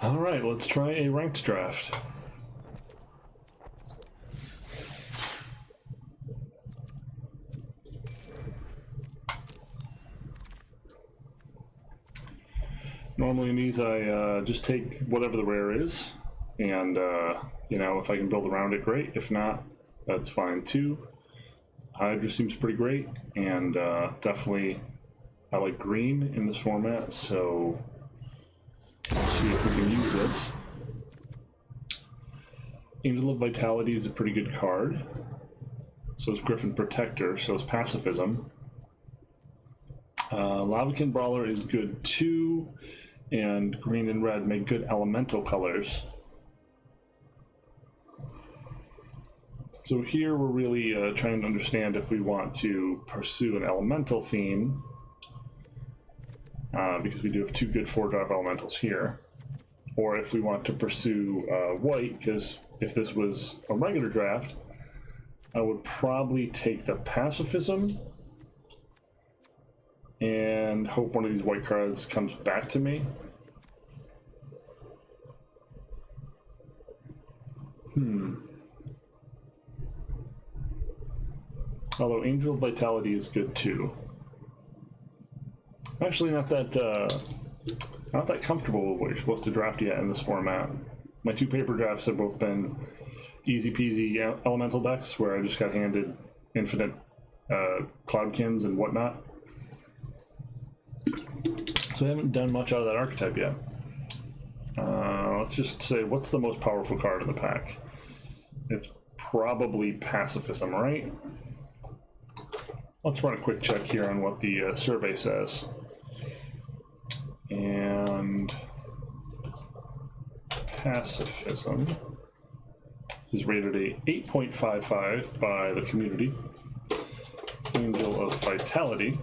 All right, let's try a ranked draft. Normally in these, I just take whatever the rare is, and you know, if I can build around it, great. If not, that's fine too. Hydra seems pretty great, and definitely I like green in this format, so let's see if we can use this. Angel of Vitality is a pretty good card. So is Griffin Protector, so is Pacifism. Lavakin Brawler is good too, and green and red make good elemental colors. So here we're really trying to understand if we want to pursue an elemental theme, because we do have two good 4-drop elementals here, or if we want to pursue white, because if this was a regular draft, I would probably take the Pacifism and hope one of these white cards comes back to me. Although Angel of Vitality is good too. I'm actually not that comfortable with what you're supposed to draft yet in this format. My two paper drafts have both been easy peasy elemental decks where I just got handed infinite Cloudkins and whatnot. So I haven't done much out of that archetype yet. Let's just say, what's the most powerful card in the pack? It's probably Pacifism, right? Let's run a quick check here on what the survey says. And Pacifism is rated a 8.55 by the community. Angel of Vitality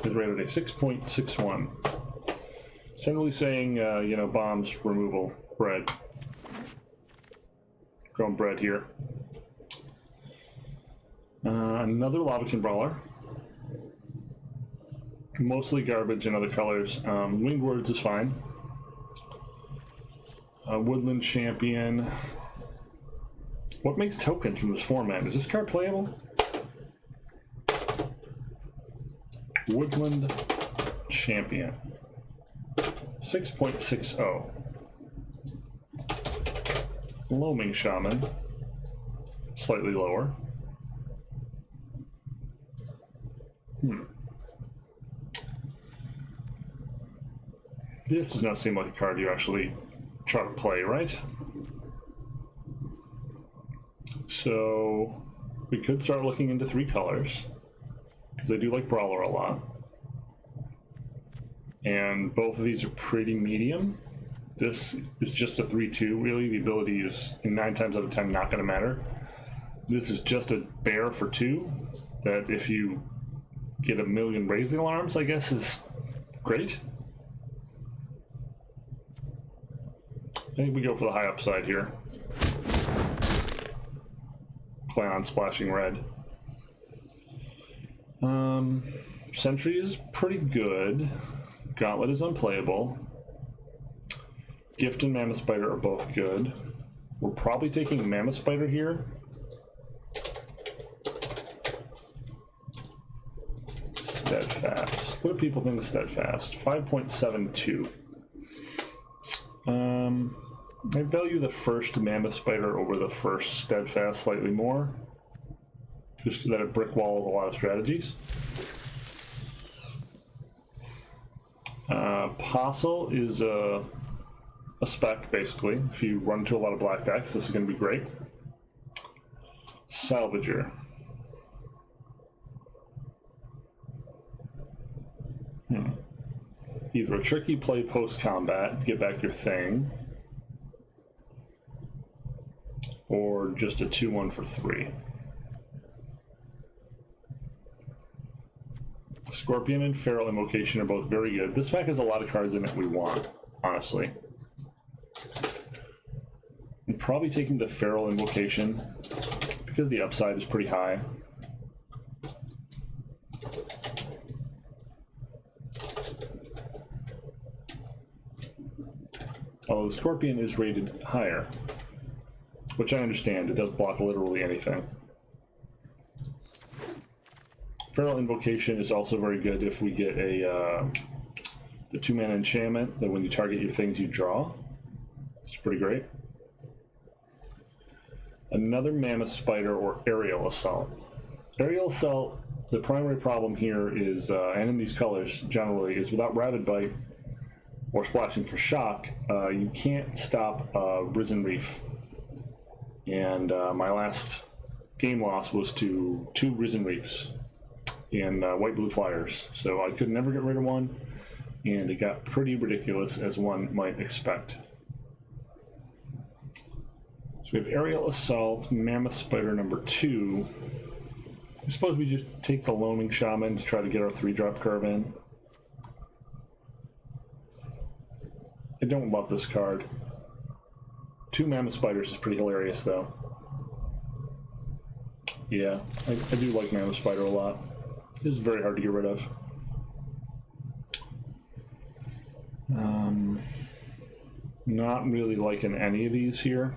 is rated a 6.61. Generally saying, you know, bombs, removal, bread. Growing bread here. Another Lavakin Brawler. Mostly garbage in other colors. Winged Words is fine. Woodland Champion. What makes tokens in this format? Is this card playable? Woodland Champion. 6.60. Loaming Shaman. Slightly lower. This does not seem like a card you actually try to play, right? So we could start looking into 3 colors, because I do like Brawler a lot. And both of these are pretty medium. This is just a 3-2, really. The ability is, in 9 times out of 10, not going to matter. This is just a bear for 2, that if you get a million raising alarms, I guess, is great. I think we go for the high upside here. Plan on splashing red. Sentry is pretty good. Gauntlet is unplayable. Gift and Mammoth Spider are both good. We're probably taking Mammoth Spider here. Steadfast. What do people think of Steadfast? 5.72. I value the first Mammoth Spider over the first Steadfast slightly more, just that it brick walls a lot of strategies. Apostle is a spec, basically. If you run into a lot of black decks, this is going to be great. Salvager. Either a tricky play post-combat to get back your thing, or just a 2-1 for 3. Scorpion and Feral Invocation are both very good. This pack has a lot of cards in it we want, honestly. I'm probably taking the Feral Invocation because the upside is pretty high. Although the Scorpion is rated higher, which I understand. It does block literally anything. Feral Invocation is also very good if we get a the 2-mana enchantment that when you target your things you draw. It's pretty great. Another Mammoth Spider or Aerial Assault. Aerial Assault, the primary problem here is, and in these colors generally, is without Rabid Bite or splashing for shock, you can't stop Risen Reef. And my last game loss was to 2 Risen Reefs in white-blue flyers. So I could never get rid of one, and it got pretty ridiculous, as one might expect. So we have Aerial Assault, Mammoth Spider number 2. I suppose we just take the Loaming Shaman to try to get our 3-drop curve in. I don't love this card. 2 Mammoth Spiders is pretty hilarious, though. Yeah, I do like Mammoth Spider a lot. It's very hard to get rid of. Not really liking any of these here.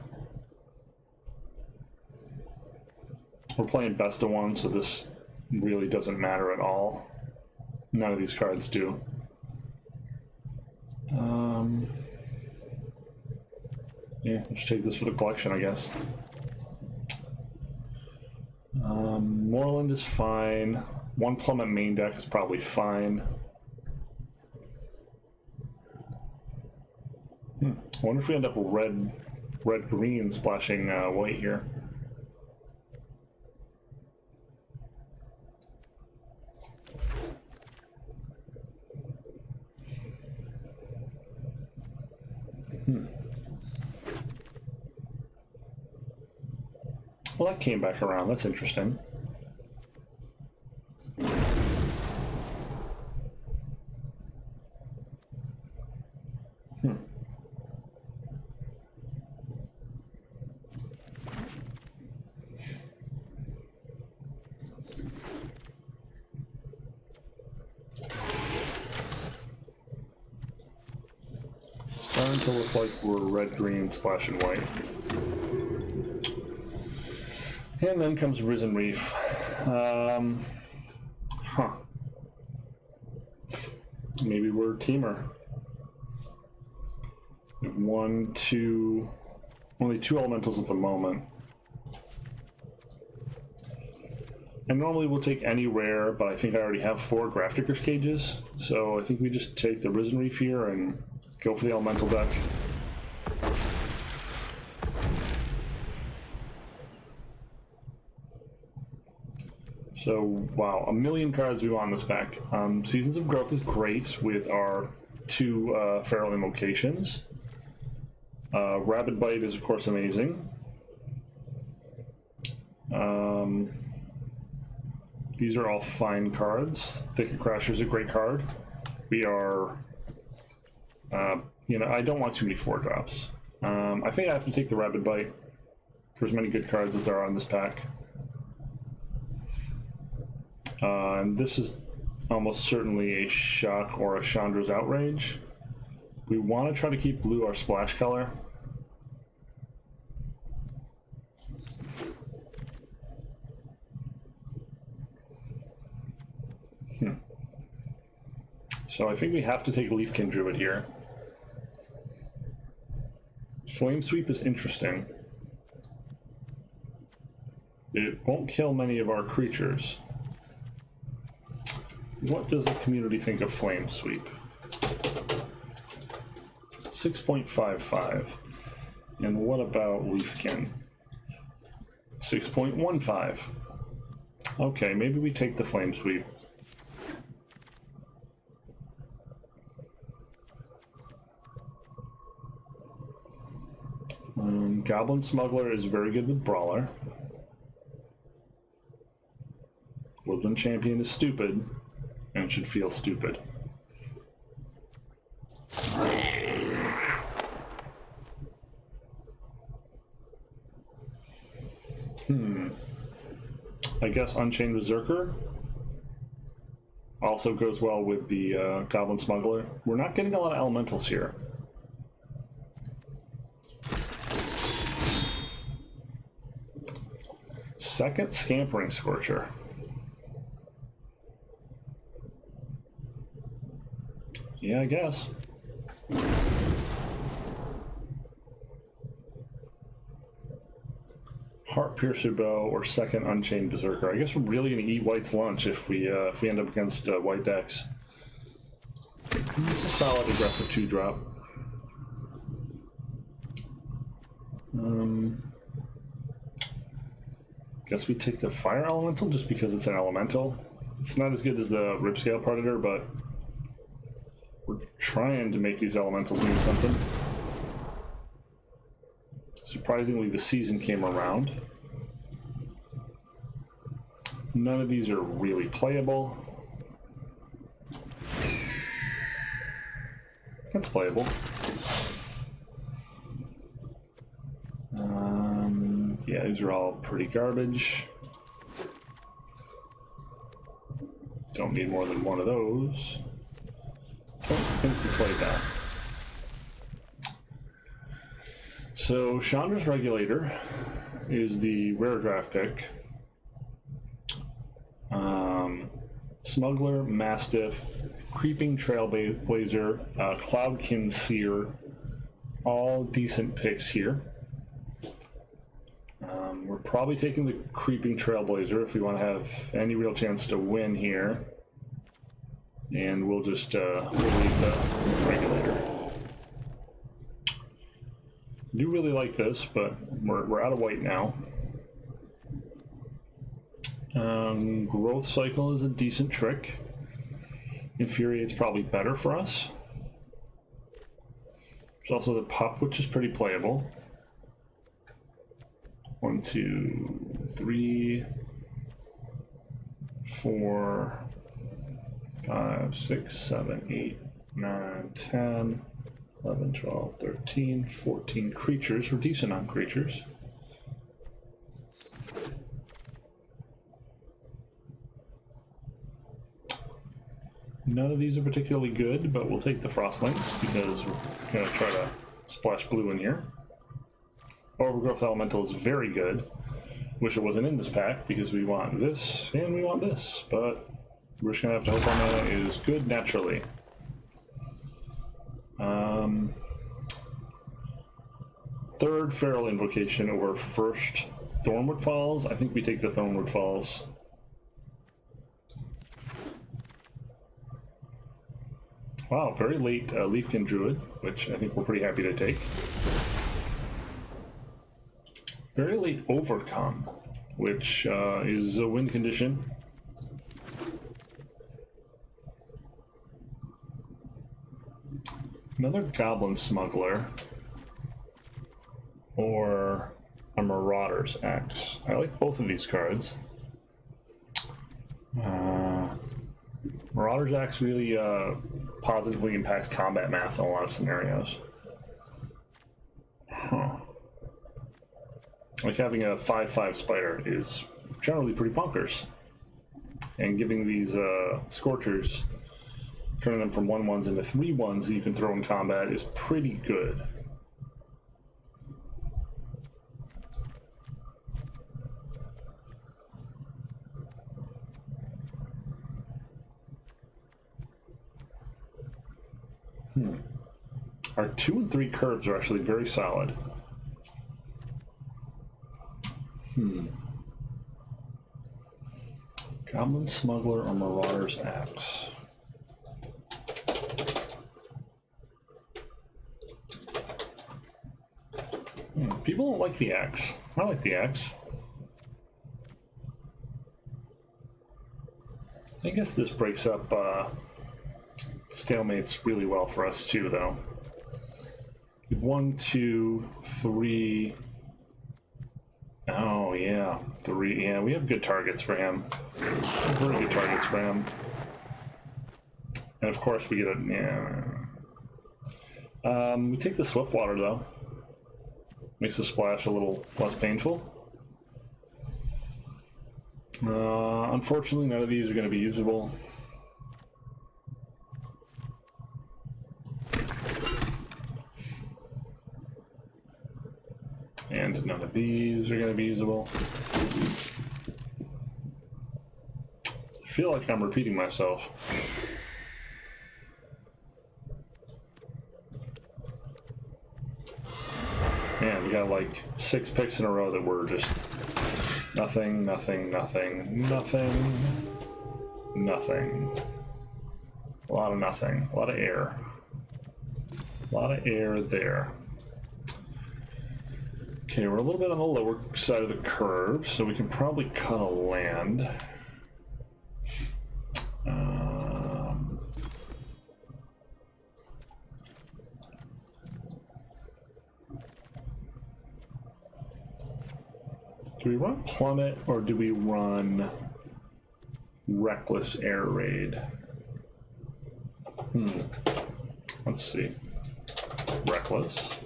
We're playing best of 1, so this really doesn't matter at all. None of these cards do. Yeah, let's take this for the collection, I guess. Moreland is fine. 1 Plummet main deck is probably fine. I wonder if we end up with red-green splashing white here. Well, that came back around. That's interesting. Starting to look like we're red, green, splash, and white. And then comes Risen Reef. Maybe we're Teamer. We have 1, 2, only 2 elementals at the moment. And normally we'll take any rare, but I think I already have 4 Grafdigger's Cages, so I think we just take the Risen Reef here and go for the elemental deck. So, wow, 1,000,000 cards we want in this pack. Seasons of Growth is great with our 2 Feral Invocations. Rabid Bite is, of course, amazing. These are all fine cards. Thicket Crasher is a great card. We are, I don't want too many 4-drops. I think I have to take the Rabid Bite for as many good cards as there are in this pack. And this is almost certainly a Shock or a Chandra's Outrage. We want to try to keep blue our splash color. So I think we have to take Leafkin Druid here. Flame Sweep is interesting. It won't kill many of our creatures. What does the community think of Flame Sweep? 6.55. And what about Leafkin? 6.15. Okay, maybe we take the Flame Sweep. Goblin Smuggler is very good with Brawler. Woodland Champion is stupid and should feel stupid. I guess Unchained Berserker also goes well with the Goblin Smuggler. We're not getting a lot of elementals here. second scampering scorcher. Yeah, I guess. Heart Piercer Bow or second Unchained Berserker. I guess we're really going to eat White's lunch if we end up against White decks. It's a solid aggressive 2-drop. Guess we take the Fire Elemental just because it's an Elemental. It's not as good as the Ripscale Predator, but we're trying to make these Elementals mean something. Surprisingly, the season came around. None of these are really playable. That's playable. Yeah, these are all pretty garbage. Don't need more than one of those. Don't think we played that. So, Chandra's Regulator is the rare draft pick. Smuggler, Mastiff, Creeping Trailblazer, Cloudkin Seer, all decent picks here. We're probably taking the Creeping Trailblazer if we want to have any real chance to win here. And we'll just we'll leave the Regulator. Do really like this, but we're out of white now. Growth Cycle is a decent trick. Infuriate's probably better for us. There's also the Pup, which is pretty playable. 1, 2, 3, 4, 5, 6, 7, 8, 9, 10, 11, 12, 13, 14 creatures. We're decent on creatures. None of these are particularly good, but we'll take the Frostlinks because we're going to try to splash blue in here. Overgrowth Elemental is very good. Wish it wasn't in this pack because we want this and we want this, but we're just going to have to hope our mana is good naturally. Third Feral Invocation over first Thornwood Falls. I think we take the Thornwood Falls. Wow, very late Leafkin Druid, which I think we're pretty happy to take. Very late Overcome, which is a win condition. Another Goblin Smuggler. Or a Marauder's Axe. I like both of these cards. Marauder's Axe really positively impacts combat math in a lot of scenarios. Like having a 5/5 spider is generally pretty bonkers. And giving these Scorchers, turning them from 1/1s into 3/1s that you can throw in combat is pretty good. Our 2 and 3 curves are actually very solid. Goblin Smuggler or Marauder's Axe. People don't like the axe. I like the axe. I guess this breaks up stalemates really well for us too, though. We have 1, 2, 3. Oh yeah, 3. Yeah, we have good targets for him. Very good targets for him. And of course we get a we take the Swiftwater though. Makes the splash a little less painful. Unfortunately, none of these are going to be usable. And none of these are going to be usable. feel like I'm repeating myself. Man, we got like 6 picks in a row that were just nothing, nothing, nothing, nothing, nothing. A lot of nothing, a lot of air. A lot of air there. Okay, we're a little bit on the lower side of the curve, so we can probably cut a land. Do we run plummet or do we run reckless air raid? Let's see. Reckless.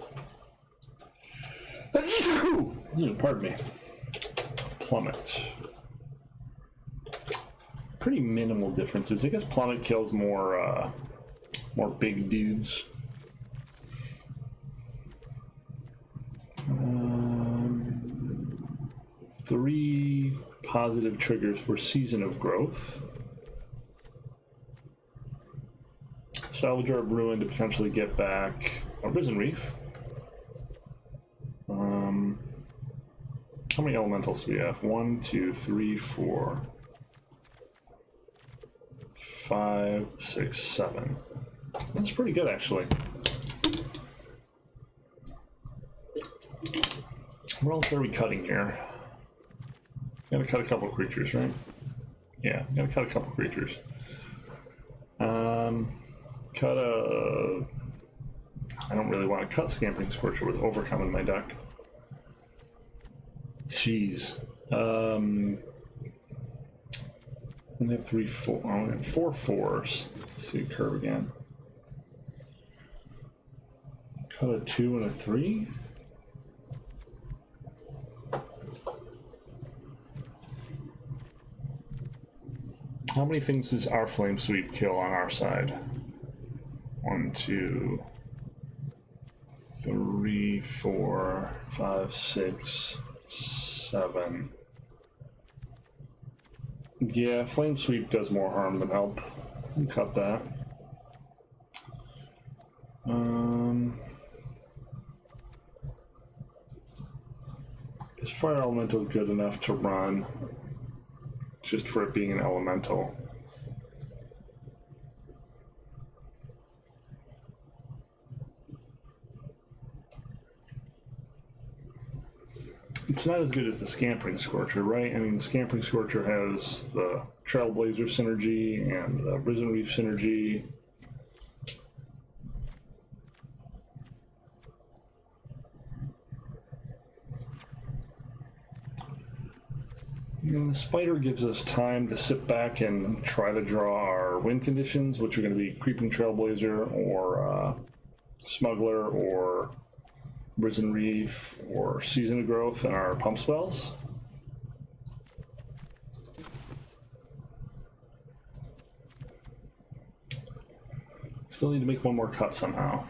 Pardon me. Plummet. Pretty minimal differences. I guess plummet kills more big dudes. 3 positive triggers for Season of Growth. Salvager of Ruin to potentially get back a Risen Reef. How many elementals do we have? 1, 2, 3, 4, 5, 6, 7. That's pretty good, actually. What else are we cutting here? Gotta cut a couple of creatures, right? Yeah, gotta cut a couple of creatures. Cut a... I don't really want to cut Scampering Scorcher with Overcome in my deck. Jeez. We have 3, 4. Oh, we have 4 4s. Let's see the curve again. Cut a 2 and a 3. How many things does our Flame Sweep kill on our side? 1, 2, 3, 4, 5, 6, 7. Yeah, Flame Sweep does more harm than help. Cut that. Is Fire Elemental good enough to run just for it being an elemental? It's not as good as the Scampering Scorcher, right? I mean, the Scampering Scorcher has the Trailblazer synergy and the Risen Reef synergy. And the Spider gives us time to sit back and try to draw our win conditions, which are going to be Creeping Trailblazer or Smuggler or Risen Reef or Season of Growth and our pump spells. Still need to make one more cut somehow.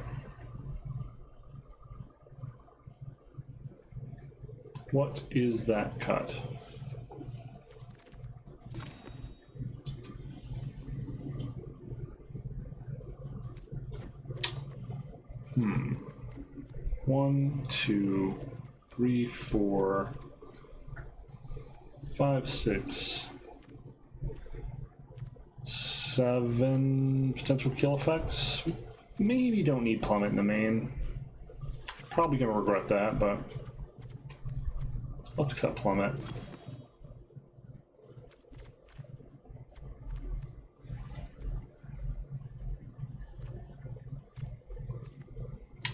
What is that cut? One, 2, 3, 4, 5, 6, 7 potential kill effects. Maybe don't need plummet in the main. Probably gonna regret that, but let's cut plummet.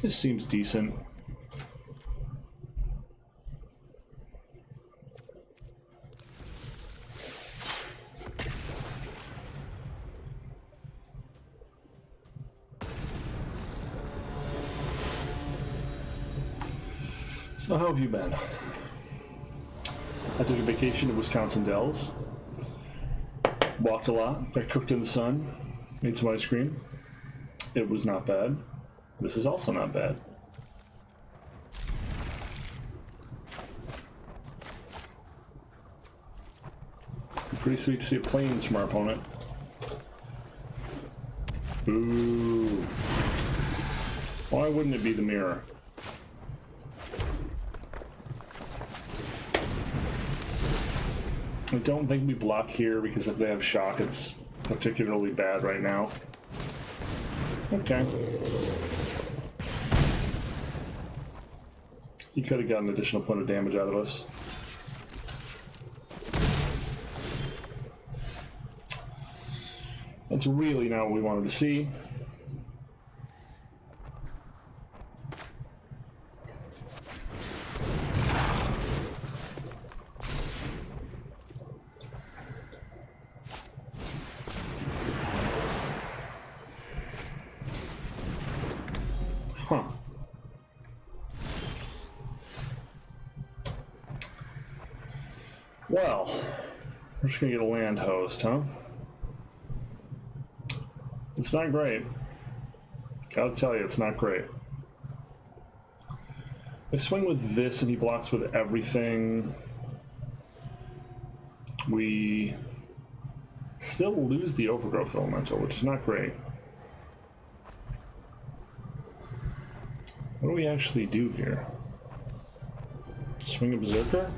This seems decent. So how have you been? I took a vacation to Wisconsin Dells. Walked a lot, got cooked in the sun, made some ice cream. It was not bad. This is also not bad. pretty sweet to see a planes from our opponent. Ooh. Why wouldn't it be the mirror? I don't think we block here because if they have shock, it's particularly bad right now. Okay. He could have gotten an additional point of damage out of us. That's really not what we wanted to see. Huh. Well, we're just gonna get a land host, huh? It's not great. Gotta tell you, it's not great. I swing with this and he blocks with everything. We still lose the overgrowth elemental, which is not great. What do we actually do here? Swing a berserker?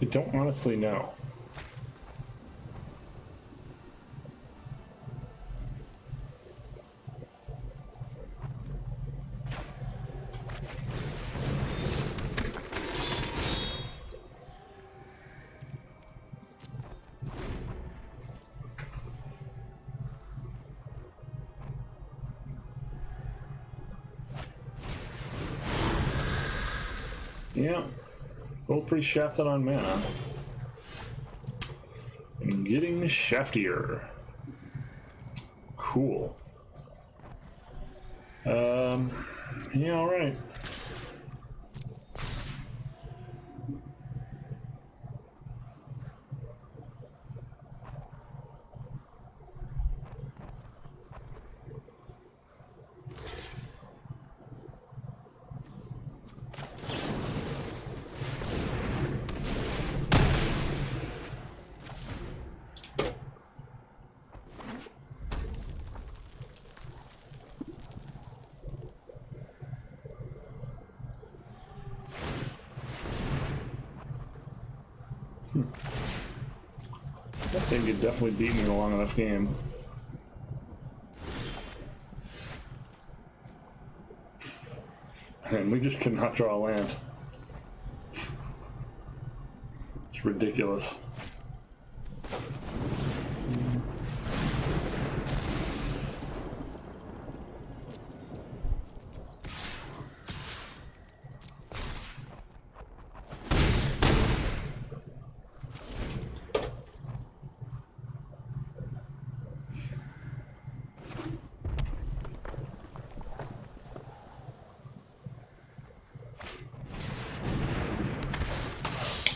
I don't honestly know. Yeah, both pretty shafted on mana. And getting shaftier. Cool. Yeah, alright. That thing could definitely beat me in a long enough game. And we just cannot draw a land. It's ridiculous.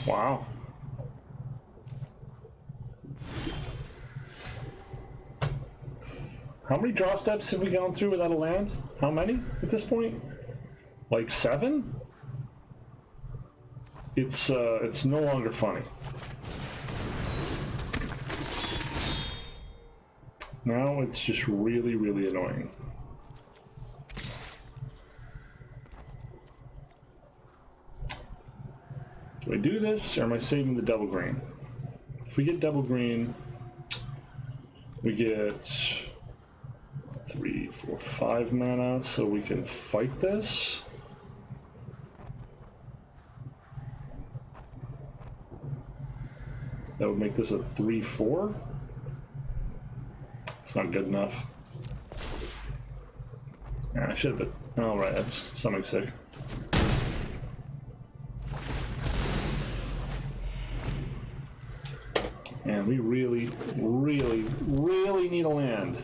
Wow. How many draw steps have we gone through without a land? How many at this point? Like 7? It's no longer funny. Now it's just really, really annoying. Do I do this, or am I saving the double green? If we get double green, we get 3, 4, 5 mana, so we can fight this. That would make this a 3/4. It's not good enough. Yeah, I should have been. Oh, right, that's something sick. And we really, really, really need a land.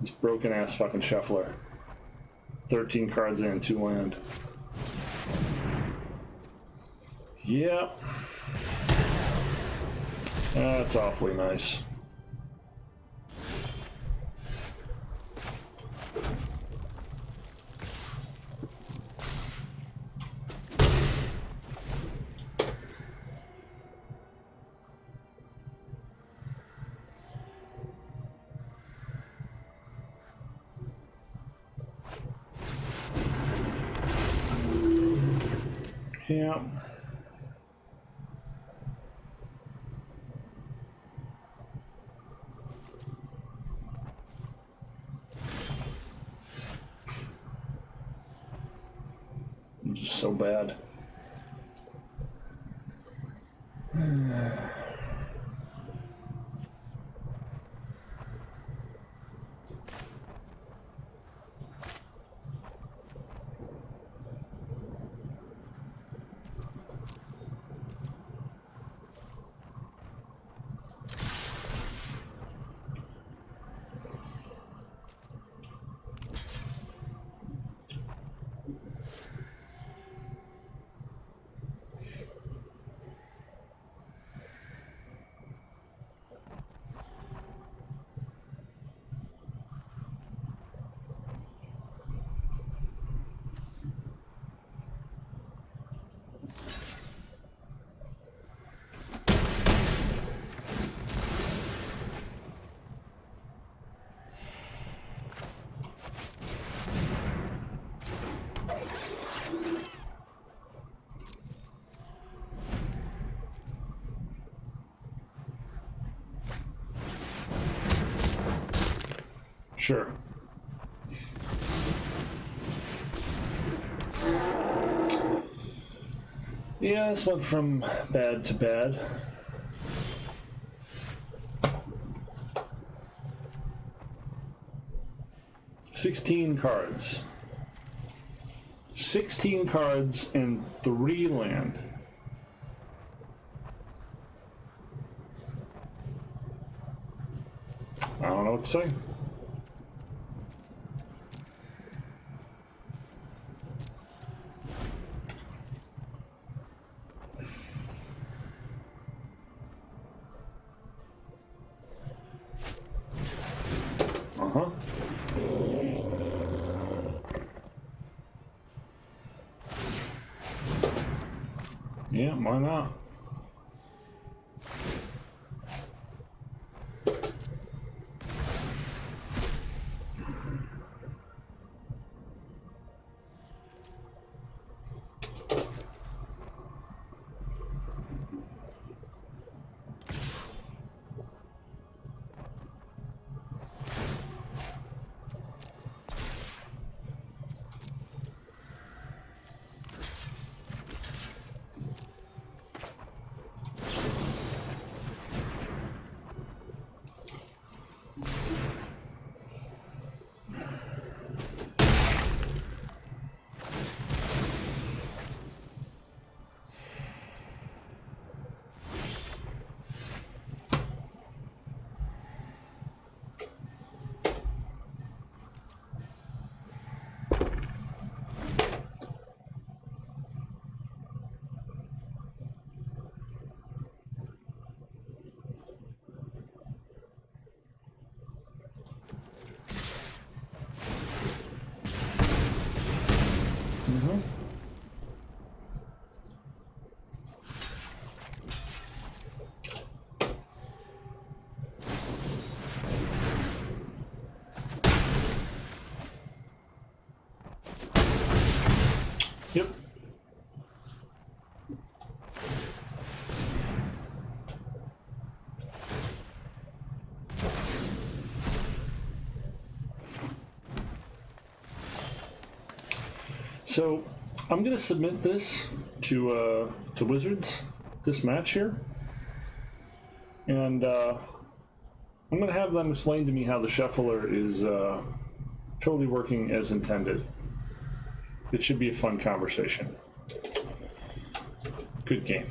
This broken ass fucking shuffler. 13 cards in, 2 land. Yep. That's awfully nice. Yeah. I'm just so bad. Sure. Yeah, this went from bad to bad. $16 cards. 16 cards and 3 land. I don't know what to say. Uh-huh. Yeah, why not? Mm-hmm. Yep. So I'm gonna submit this to Wizards, this match here, and I'm gonna have them explain to me how the shuffler is totally working as intended. It should be a fun conversation. Good game.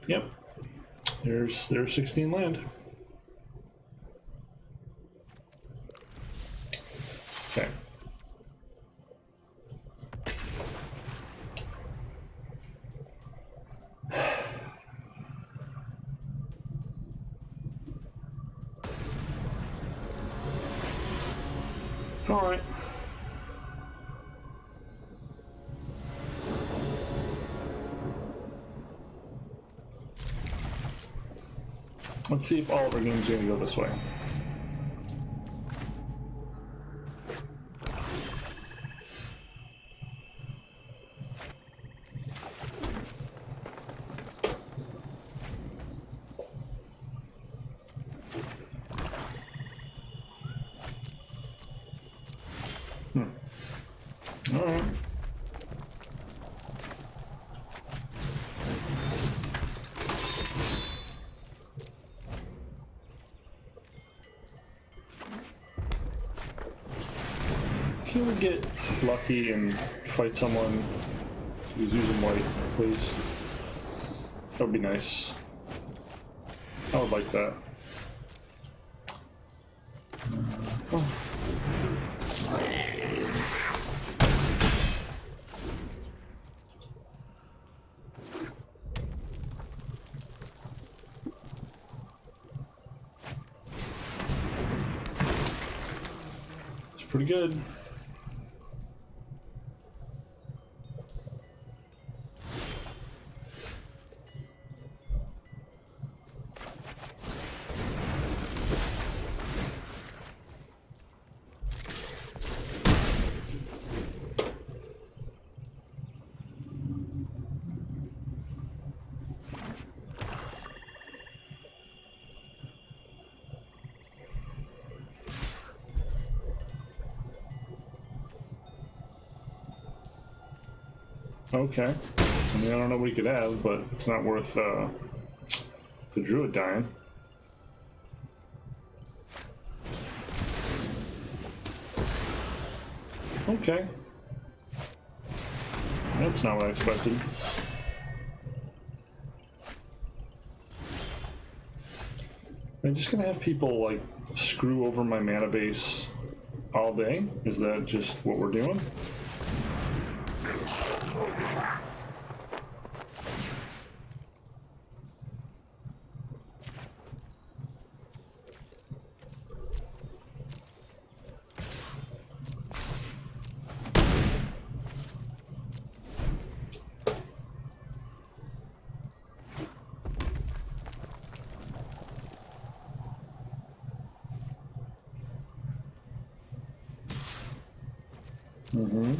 Yep. There's 16 land. Okay. All right. Let's see if all of our games are going to go this way. All right. Can we get lucky and fight someone who's using white, please? That would be nice. I would like that. Oh. It's pretty good. Okay. I mean, I don't know what he could have, but it's not worth the druid dying. Okay. That's not what I expected. I'm just gonna have people, like, screw over my mana base all day? Is that just what we're doing? Mm-hmm.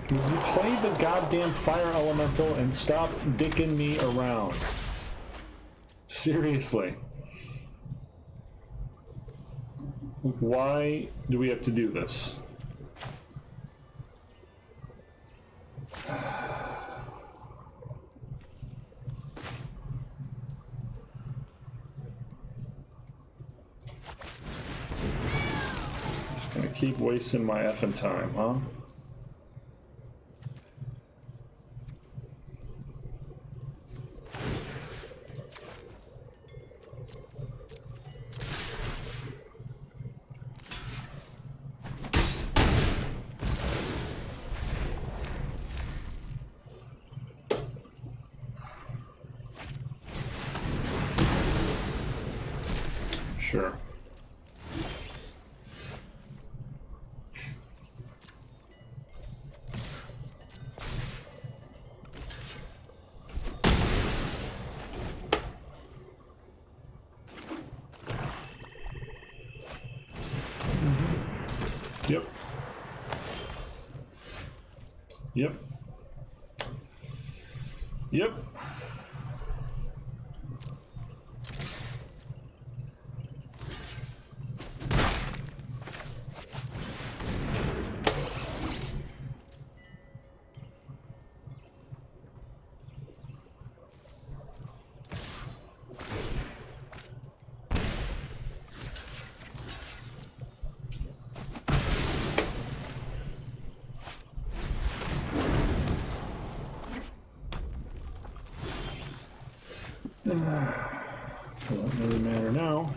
Can you play the goddamn fire elemental and stop dicking me around? Seriously. Why do we have to do this? Just gonna keep wasting my effing time, huh? Sure. Yep. Yep. Yep. Doesn't really matter now.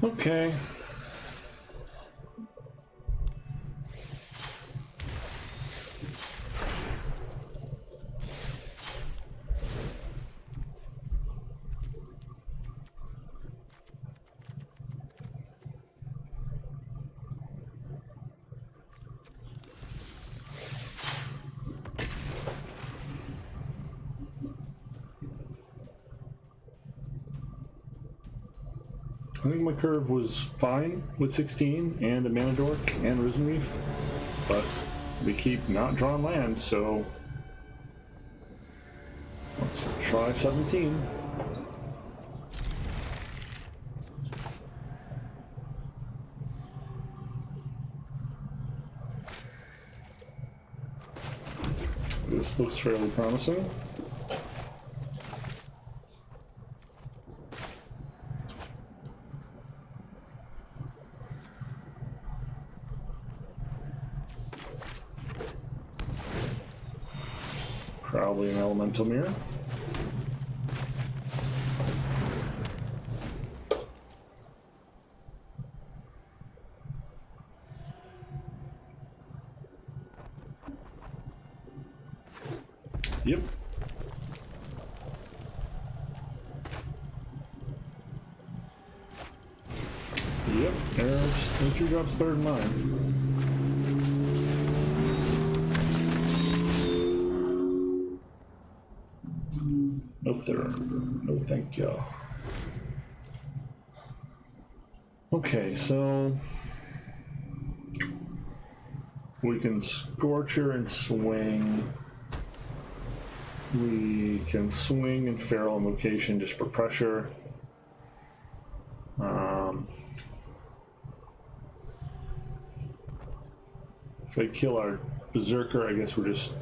Okay. I think my curve was fine with 16 and a Mana Dork and Risen Reef, but we keep not drawing land, so let's try 17. This looks fairly promising. Probably an elemental mirror. Yep. Yep, there's 2 drops better than mine. No third. No thank you. Okay, so we can Scorcher and swing. We can swing and Feral Invocation just for pressure. If they kill our Berserker, I guess we're just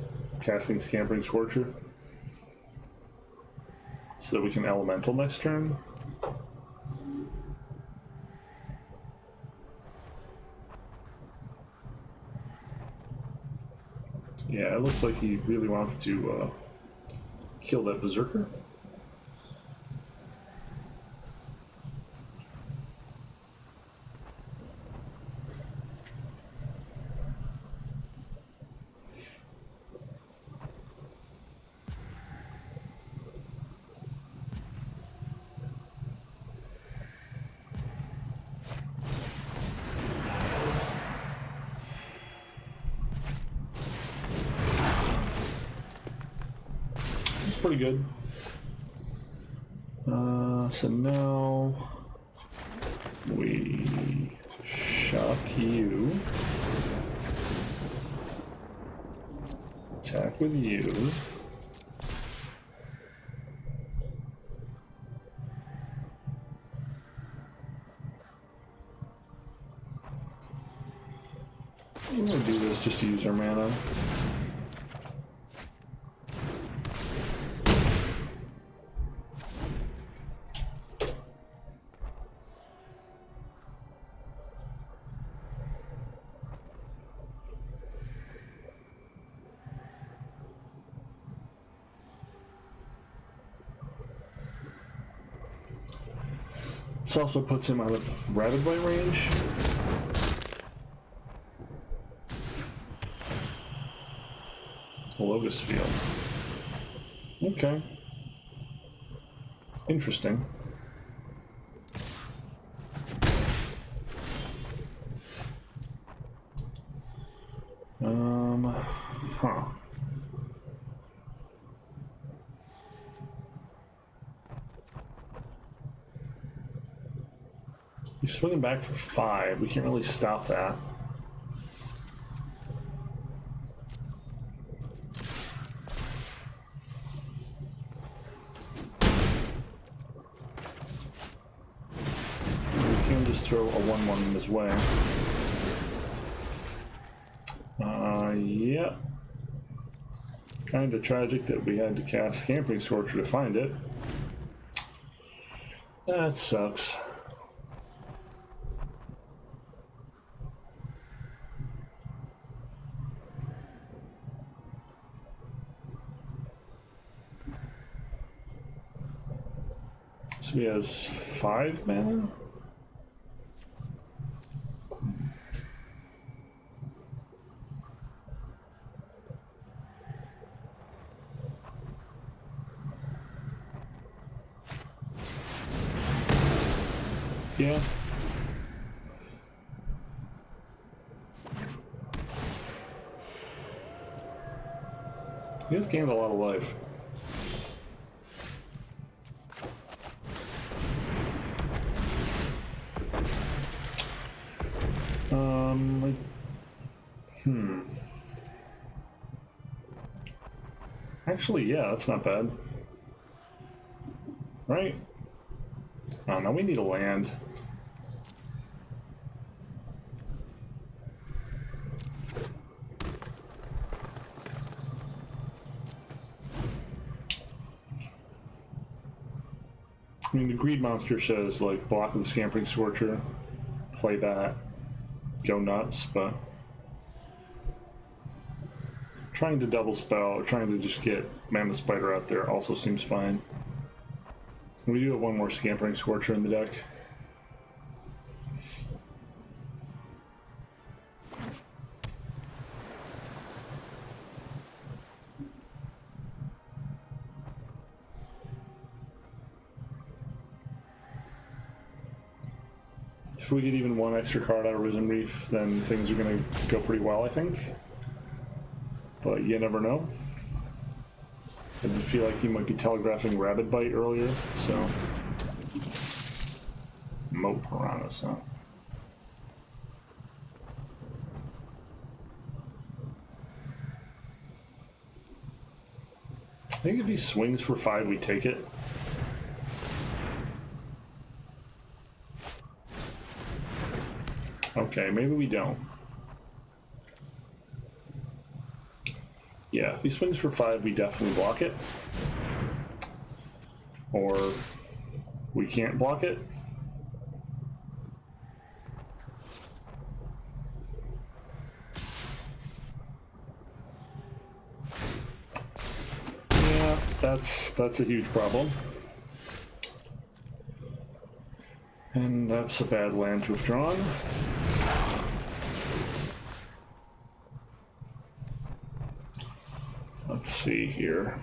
casting Scampering Scorcher so that we can Elemental next turn. Yeah, it looks like he really wants to kill that Berserker. Pretty good. So now we shock you, attack with you, I'm gonna do this just to use our mana. This also puts him out of Rapid Bite range. Locust Field. Okay. Interesting. Huh. He's swinging back for 5. We can't really stop that. We can just throw a 1/1 in his way. Yeah. Kind of tragic that we had to cast Scampering Scorcher to find it. That sucks. So he has 5 mana? Yeah. He has gained a lot of life. Actually, yeah, that's not bad. Right? Oh, no, we need a land. I mean, the Greed Monster says, like, block with the Scampering Scorcher, play that, go nuts, but trying to double spell, or trying to just get Mammoth Spider out there also seems fine. We do have one more Scampering Scorcher in the deck. If we get even one extra card out of Risen Reef, then things are going to go pretty well, I think. But you never know. I did feel like he might be telegraphing Rabid Bite earlier, so... Moat Piranhas, huh? I think if he swings for 5, we take it. Okay, maybe we don't. Yeah, if he swings for 5, we definitely block it. Or we can't block it. Yeah, that's a huge problem. And that's a bad land to have drawn. Let's see here.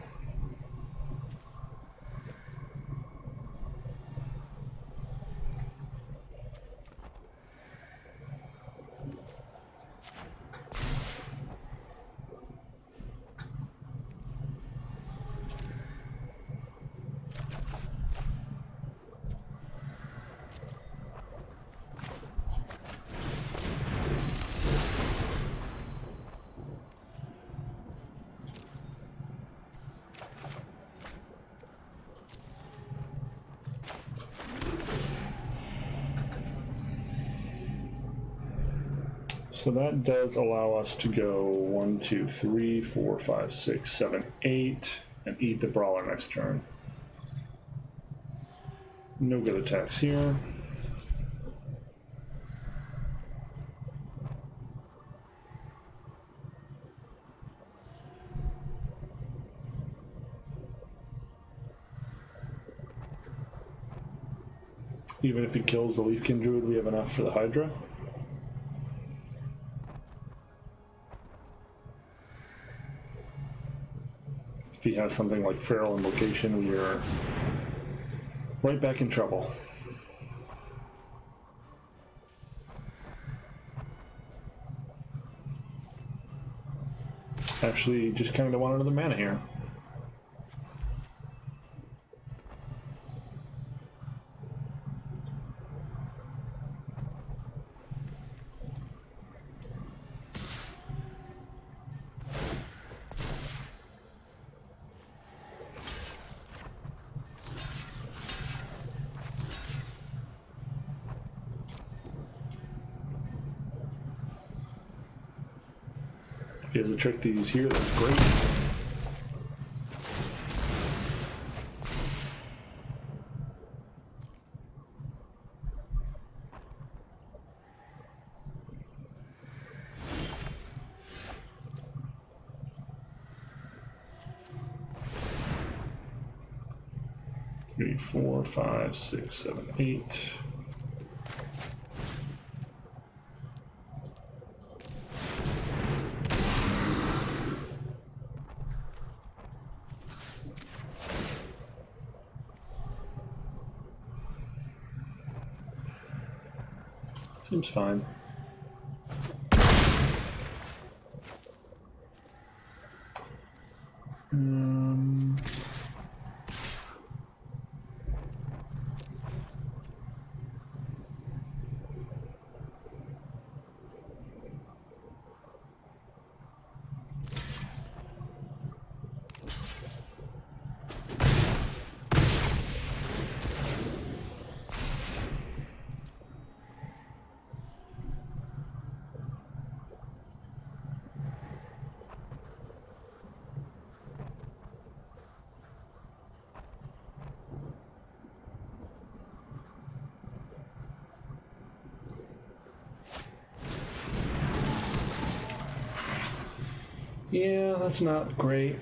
So that does allow us to go 1, 2, 3, 4, 5, 6, 7, 8, and eat the Brawler next turn. No good attacks here. Even if he kills the Leafkin Druid, we have enough for the Hydra. If he has something like Feral Invocation, we are right back in trouble. Actually, just kind of want another mana here. If he has a trick to use here, that's great. Three, 4, 5, 6, 7, 8. Seems fine. Yeah, that's not great.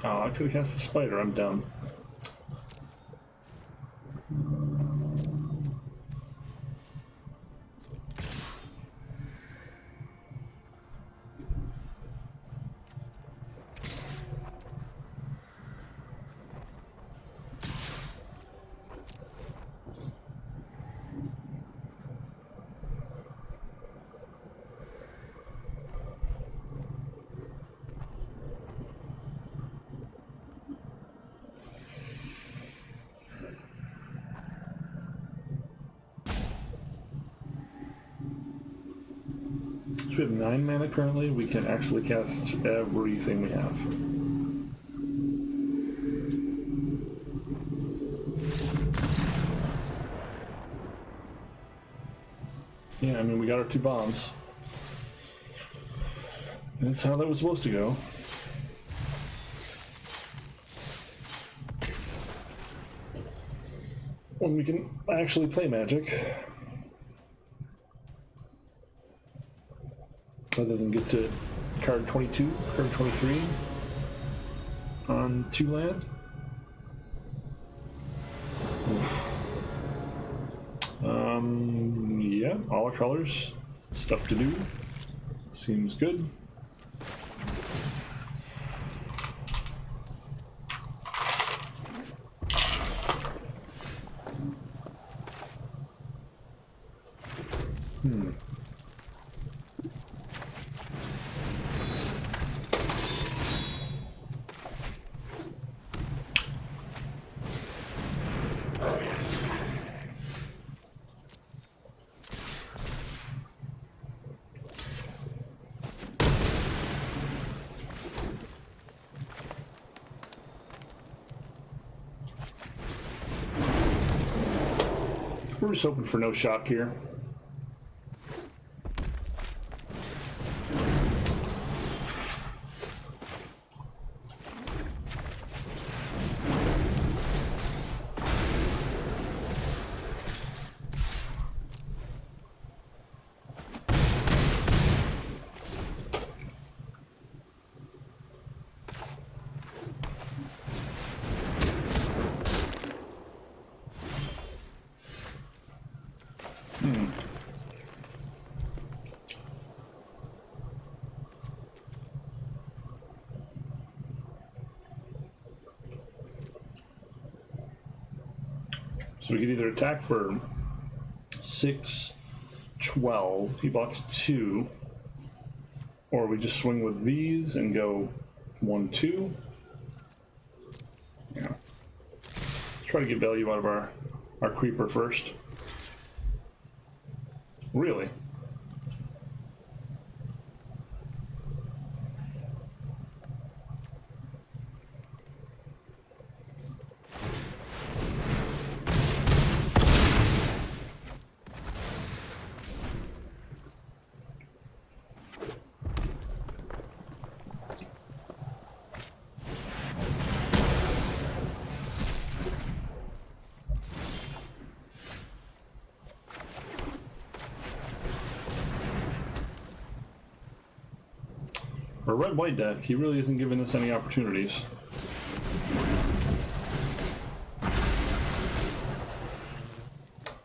Oh, I could have cast the spider. I'm dumb. So we have 9 mana currently. We can actually cast everything we have. Yeah, I mean, we got our 2 bombs. And that's how that was supposed to go. When we can actually play Magic. Other than get to card 22, card 23 on 2 land. Yeah, all our colors, stuff to do. Seems good. We're just hoping for no shock here. So we could either attack for 6, 12, he blocks 2, or we just swing with these and go 1, 2. Yeah. Let's try to get value out of our creeper first. Really? For a red-white deck, he really isn't giving us any opportunities.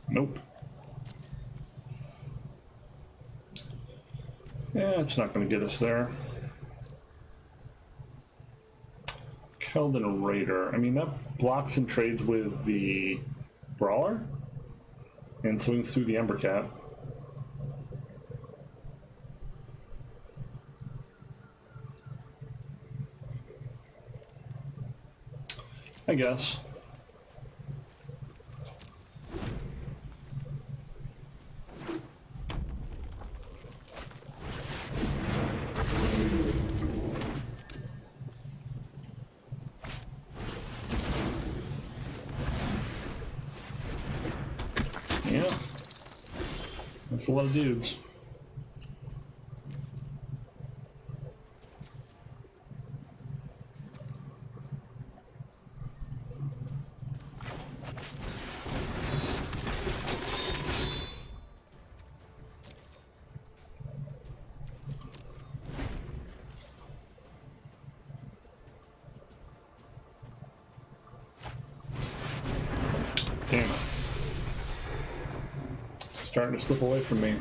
Nope. Yeah, it's not going to get us there. Keldon Raider. I mean, that blocks and trades with the Brawler and swings through the Ember Cat. I guess. Yeah. That's a lot of dudes. Damn it. Starting to slip away from me.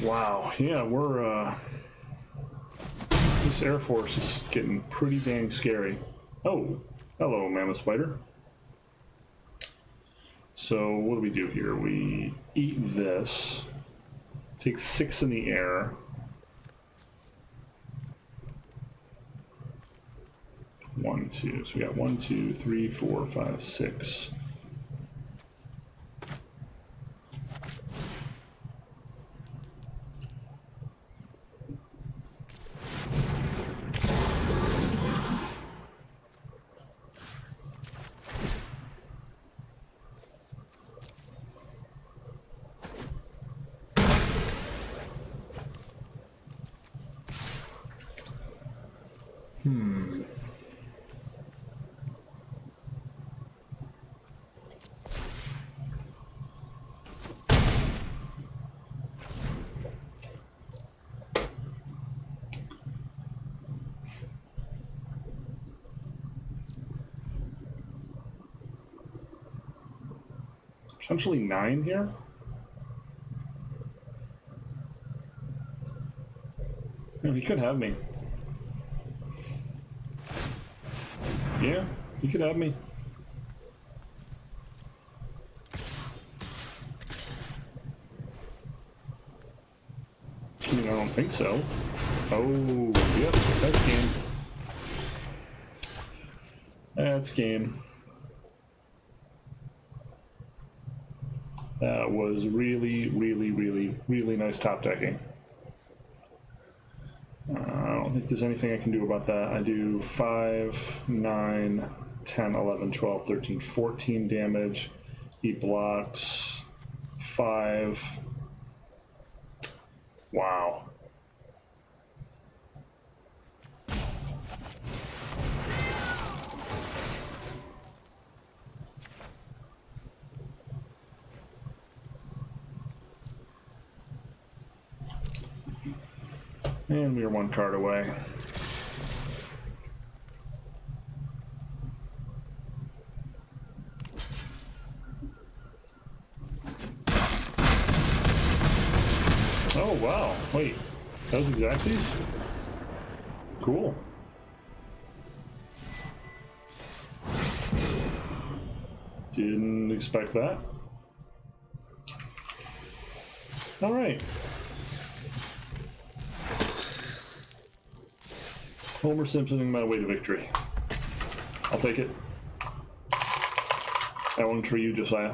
Wow, yeah, we're, this Air Force is getting pretty dang scary. Oh, hello, Mammoth Spider. So, what do we do here? We eat this, take 6 in the air. One, two, so we got 1, 2, 3, 4, 5, 6. Potentially 9 here. Yeah, he could have me. Yeah, he could have me. I mean, I don't think so. Oh, yep, that's game. That's game. That was really, really, really, really nice top decking. I don't think there's anything I can do about that. I do 5, 9, 10, 11, 12, 13, 14 damage. He blocks 5. Wow. And we are 1 card away. Oh, wow. Wait, that was Xaxes? Cool. Didn't expect that. All right. Homer Simpsoning my way to victory. I'll take it. That one's for you, Josiah.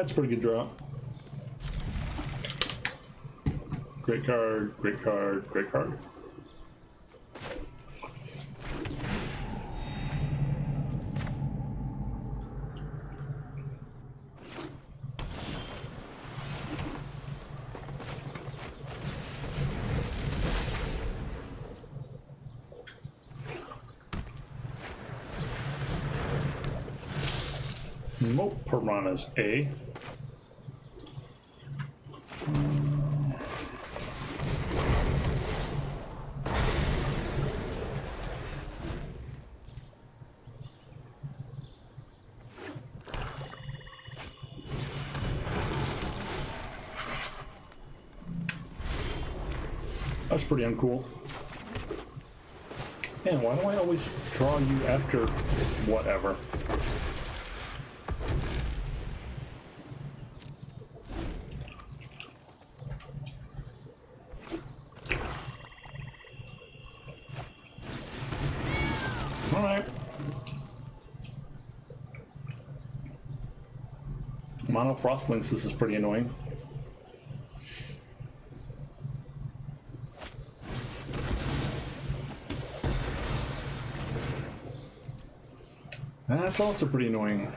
That's a pretty good draw. Great card, great card, great card. Nope, Piranha's A. That's pretty uncool. Man, why do I always draw you after whatever? Alright. Mono Frostlinks, this is pretty annoying. That's also pretty annoying.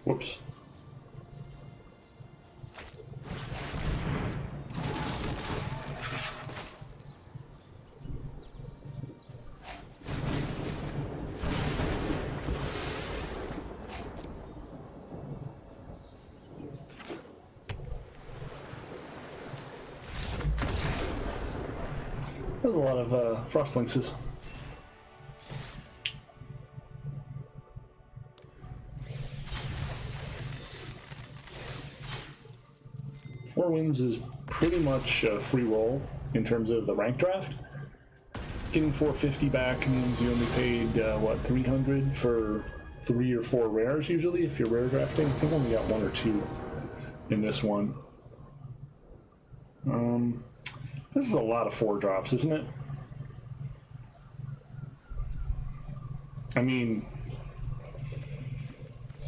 Whoops. There's a lot of Frostlinkses. Four Winds is pretty much a free roll in terms of the rank draft. Getting 450 back means you only paid, what, 300 for 3 or 4 rares usually if you're rare drafting. I think I only got 1 or 2 in this one. This is a lot of 4 drops, isn't it? I mean,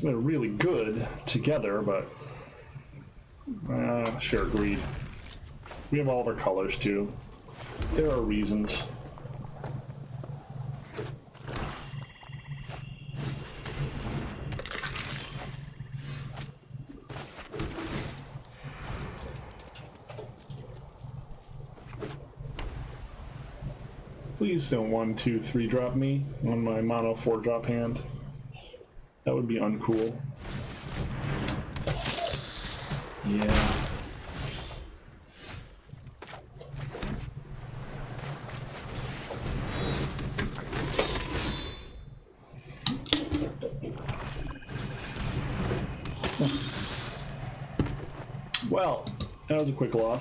they're really good together, but sure, agreed. We have all their colors too. There are reasons. Please don't 1, 2, 3 drop me on my mono 4 drop hand. That would be uncool. Yeah. Well, that was a quick loss.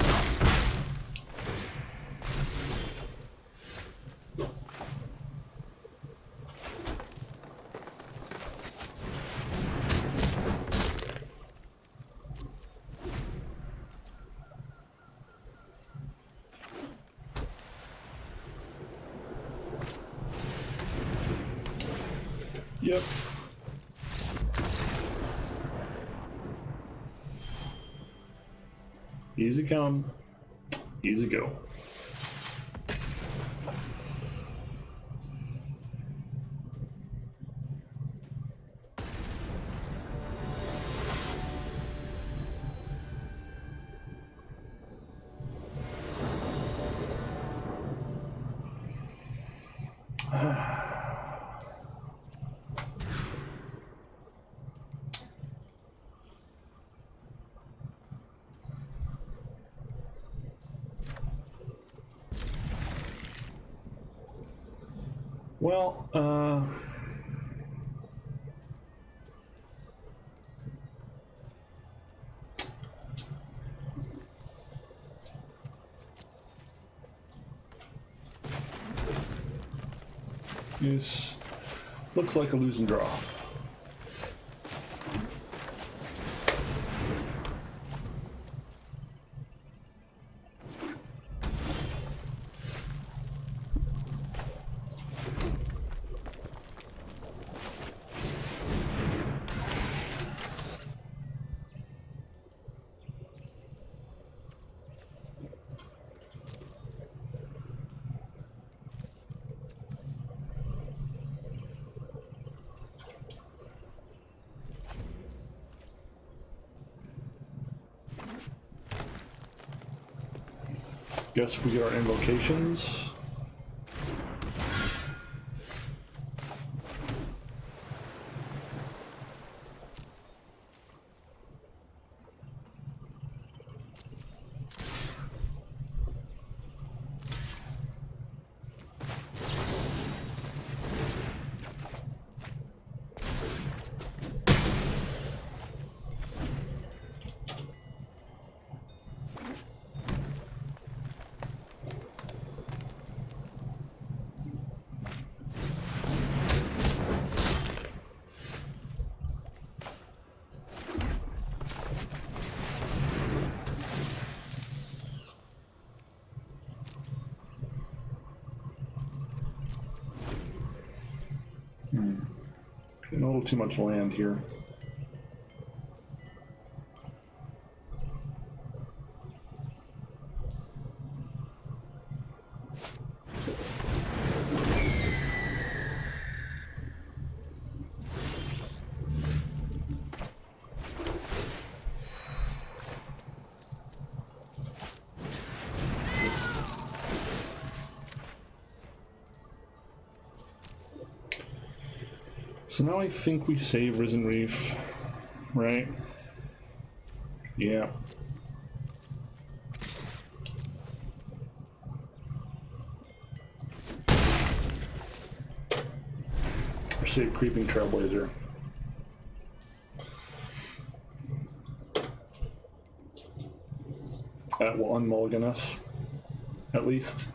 Yep. Easy come, easy go. Well, this looks like a lose and draw. Guess we get our invocations. Getting a little too much land here. So now I think we save Risen Reef, right? Yeah. Or save Creeping Trailblazer. That will unmulligan us, at least.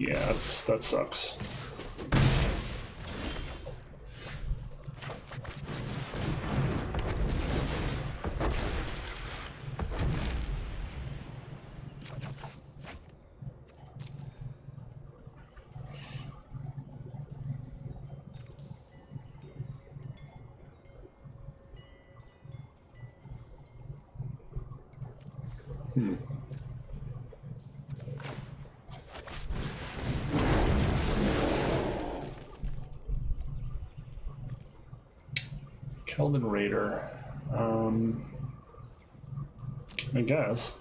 Yeah, that sucks. Keldon Raider. I guess.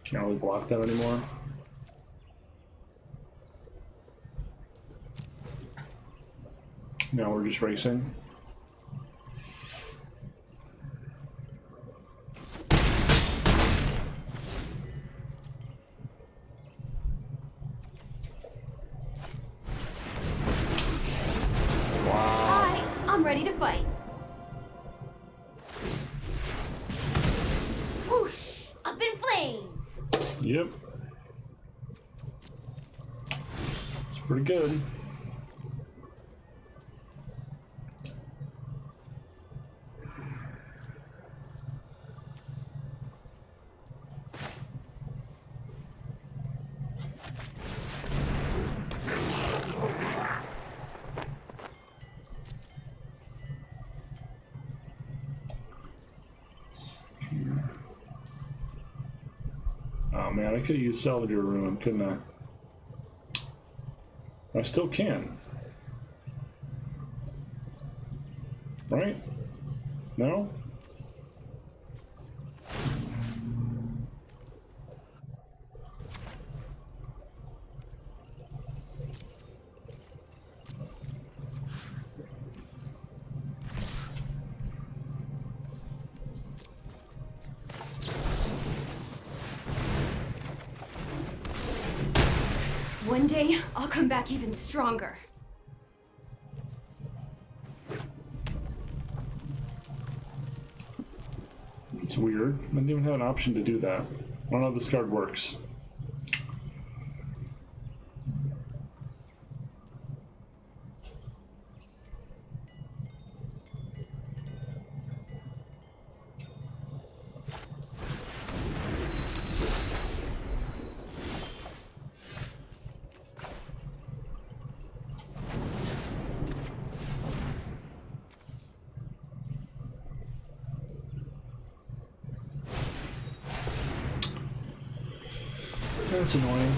Can't really block them anymore. Now we're just racing. Hi, I'm ready to fight. Whoosh! Up in flames! Yep. pretty good. Oh man, I could have used salvager ruin, couldn't I? I still can. Right? No? One day, I'll come back even stronger. It's weird. I didn't even have an option to do that. I don't know how this card works. That's annoying.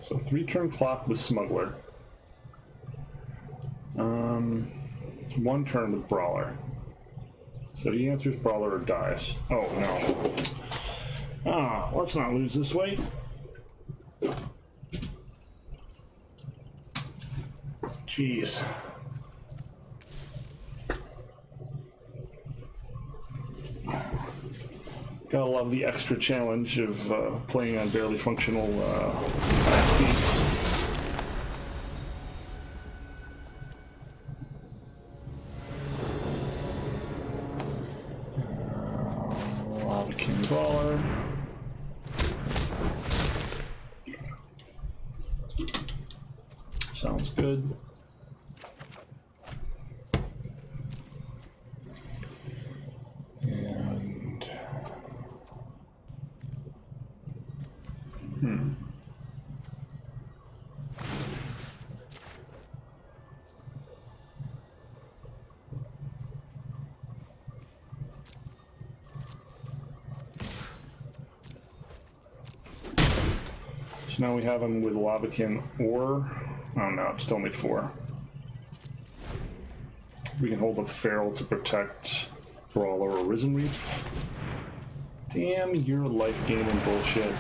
So 3-turn clock with Smuggler. 1 turn with Brawler. So he answers Brawler or dies. Oh no. Ah, let's not lose this way. Jeez. Gotta love the extra challenge of playing on barely functional speed. Lava King Brawler. Sounds good. So now we have him with Lavakin or... Oh no, it's still only 4. We can hold a Feral to protect Brawler or Risen Reef. Damn your life gaining bullshit.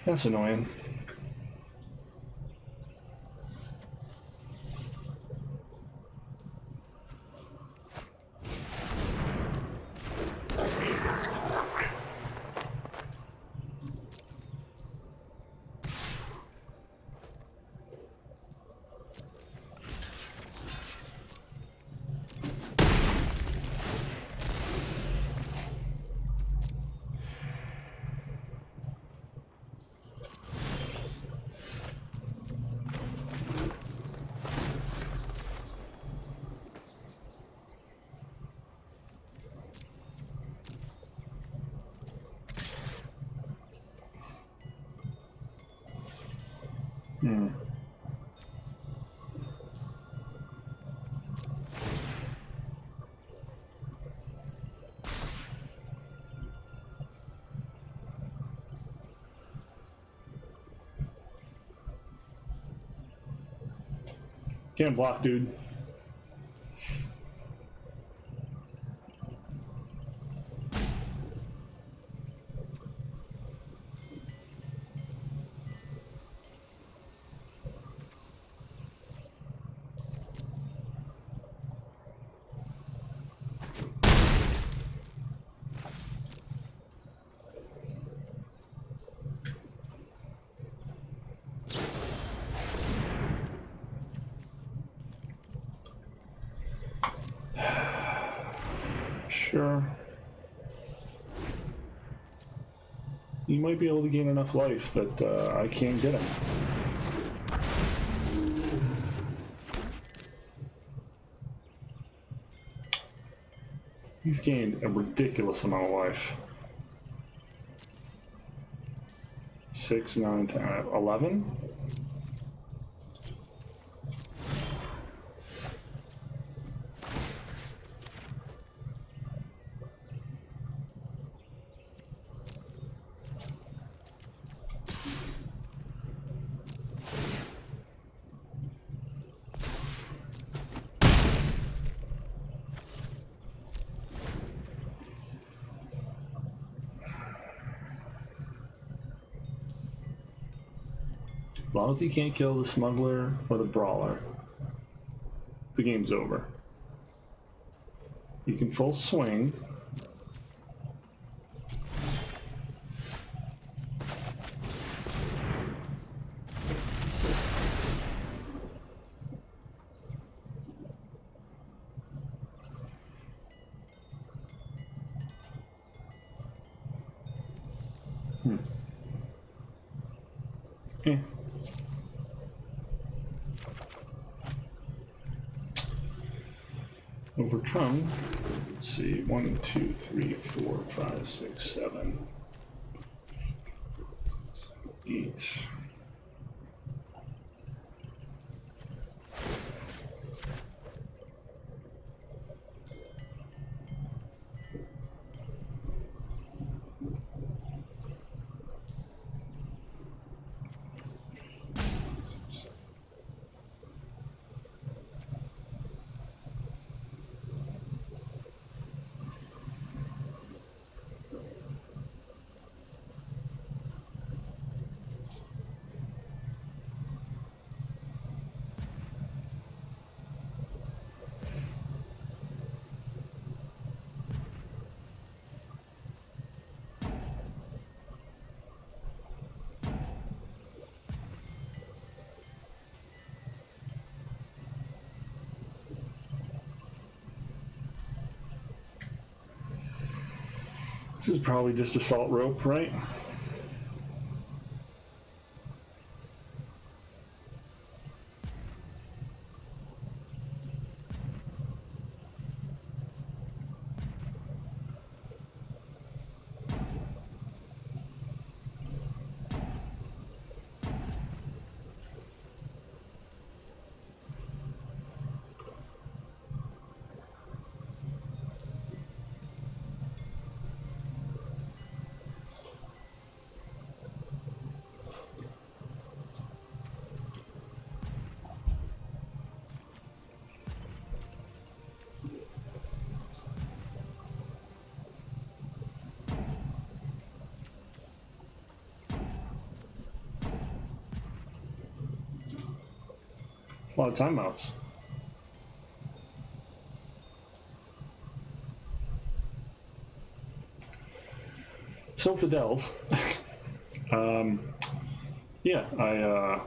That's annoying. Can't block, dude. Sure. You might be able to gain enough life that I can't get him. He's gained a ridiculous amount of life. 6, 9, 10, 11? As long as he can't kill the smuggler or the brawler, the game's over. You can full swing. Eh. Overcome. Let's see. 1, 2, 3, 4, 5, 6, 7, 8. This is probably just assault rope, right? A lot of timeouts. So for Dells, yeah, I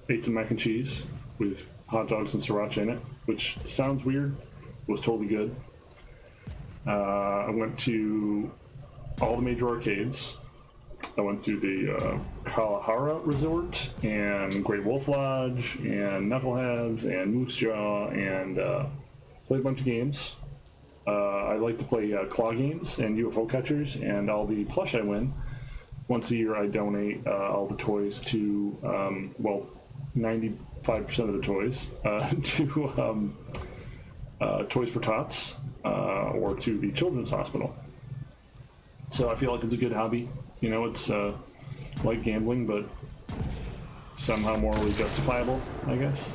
ate some mac and cheese with hot dogs and sriracha in it, which sounds weird, was totally good. I went to all the major arcades. I went to the Kalahara Resort and Great Wolf Lodge and Knuckleheads and Moose Jaw and played a bunch of games. I like to play claw games and UFO catchers, and all the plush I win. Once a year I donate all the toys to, 95% of the toys, to Toys for Tots or to the Children's Hospital. So I feel like it's a good hobby. You know, it's like gambling, but somehow morally justifiable, I guess.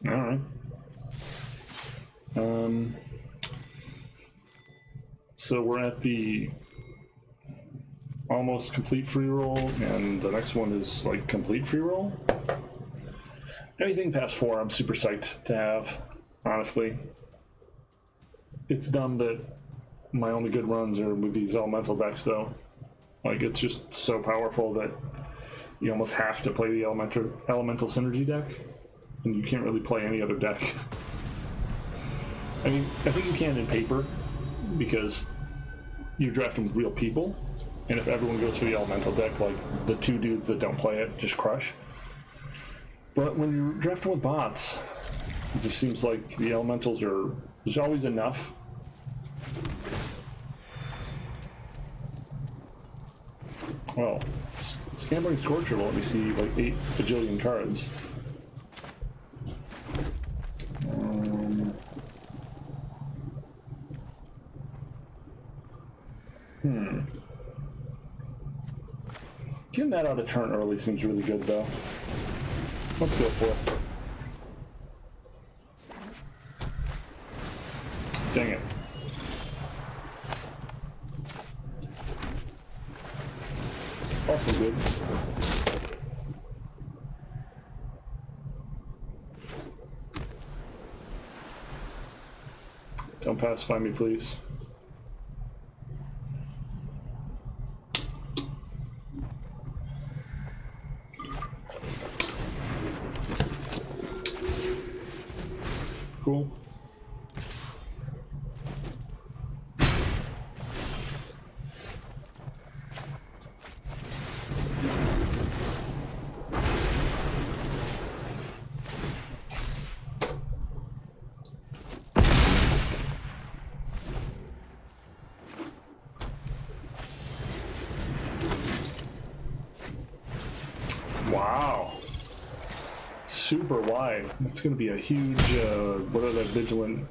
Alright. So we're at the almost complete free roll, and the next one is like complete free roll. Anything past 4, I'm super psyched to have, honestly. It's dumb that my only good runs are with these elemental decks, though. Like, it's just so powerful that you almost have to play the elemental synergy deck, and you can't really play any other deck. I mean, I think you can in paper, because you're drafting with real people, and if everyone goes for the elemental deck, like, the 2 dudes that don't play it just crush. But when you're drafting with bots, it just seems like the elementals are... there's always enough. Well, Scambling Scorcher will let me see like 8 bajillion cards. Getting that out of turn early seems really good, though. Let's go for it. Dang it. Also good. Don't pacify me, please. Cool. Wow. Super wide. That's going to be a huge, whatever that vigilant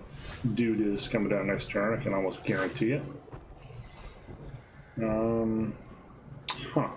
dude is coming down next turn. I can almost guarantee it. Huh.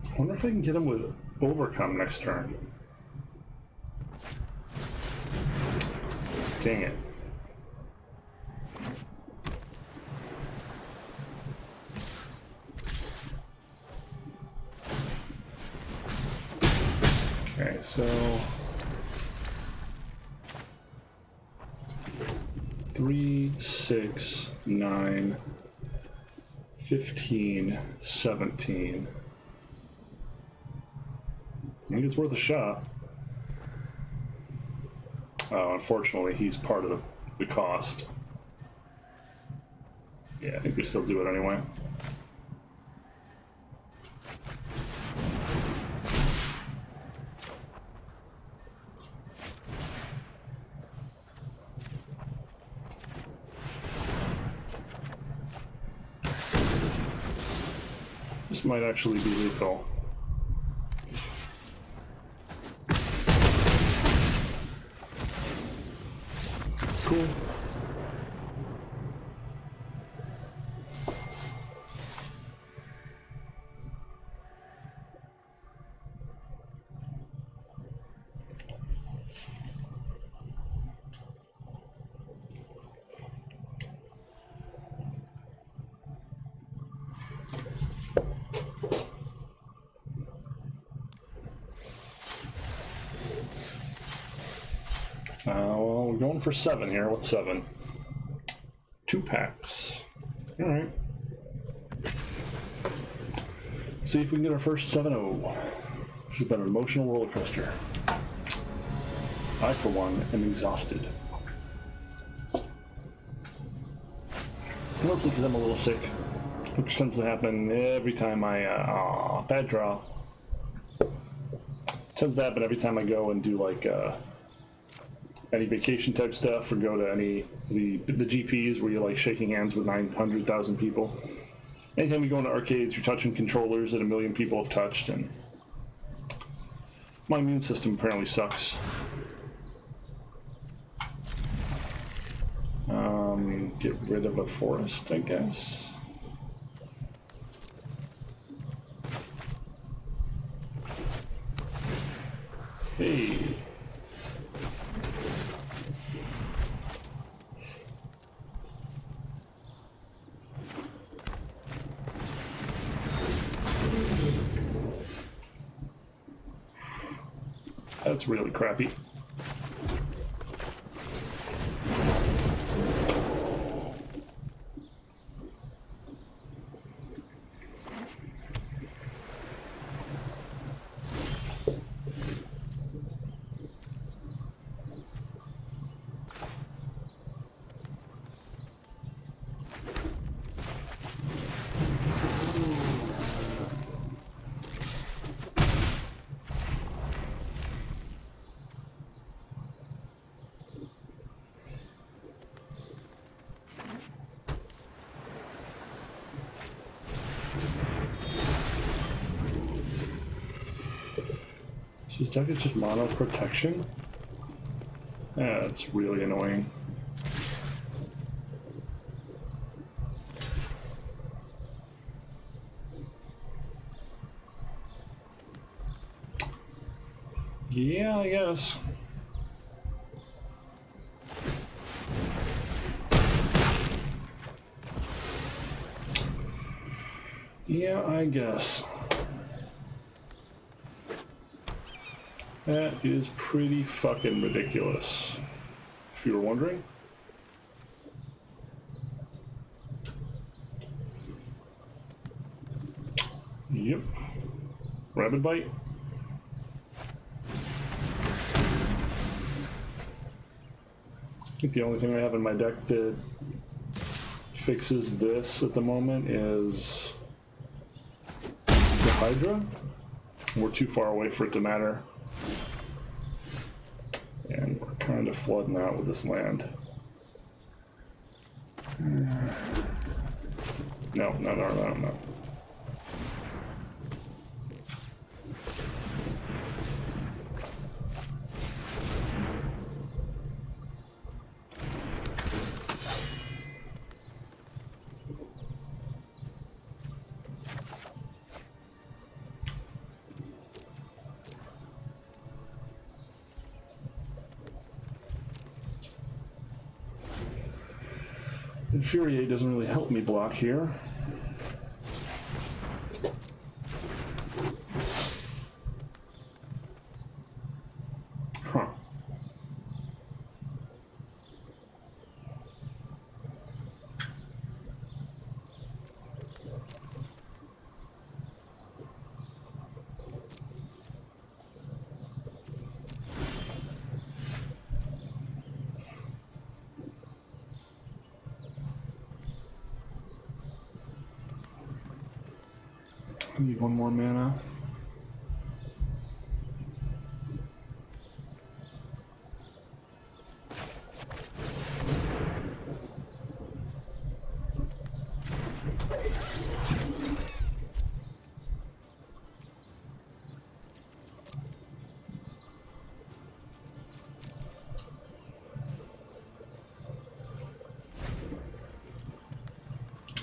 I wonder if I can get him with Overcome next turn. Dang it. Okay, so 3, 6, 9, 15, 17. I think it's worth a shot. Oh, unfortunately, he's part of the cost. Yeah, I think we still do it anyway. This might actually be lethal. Cool. Well, we're going for 7 here. What's 7? 2 packs. All right. See if we can get our first 7-0. This has been an emotional roller coaster. I, for one, am exhausted. Mostly because I'm a little sick, which tends to happen every time I, bad draw. Tends to happen every time I go and do like, any vacation type stuff, or go to any the GPs where you're like shaking hands with 900,000 people. Anytime you go into arcades, you're touching controllers that a million people have touched, and my immune system apparently sucks. Get rid of a forest, I guess. Hey. That's really crappy. So is that just mono protection? Yeah, that's really annoying. Yeah, I guess. Yeah, I guess. That is pretty fucking ridiculous, if you were wondering. Yep. Rabbit bite. I think the only thing I have in my deck that fixes this at the moment is the Hydra. We're too far away for it to matter. And we're kind of flooding out with this land. No. Infuriate doesn't really help me block here. Huh. I need one more mana.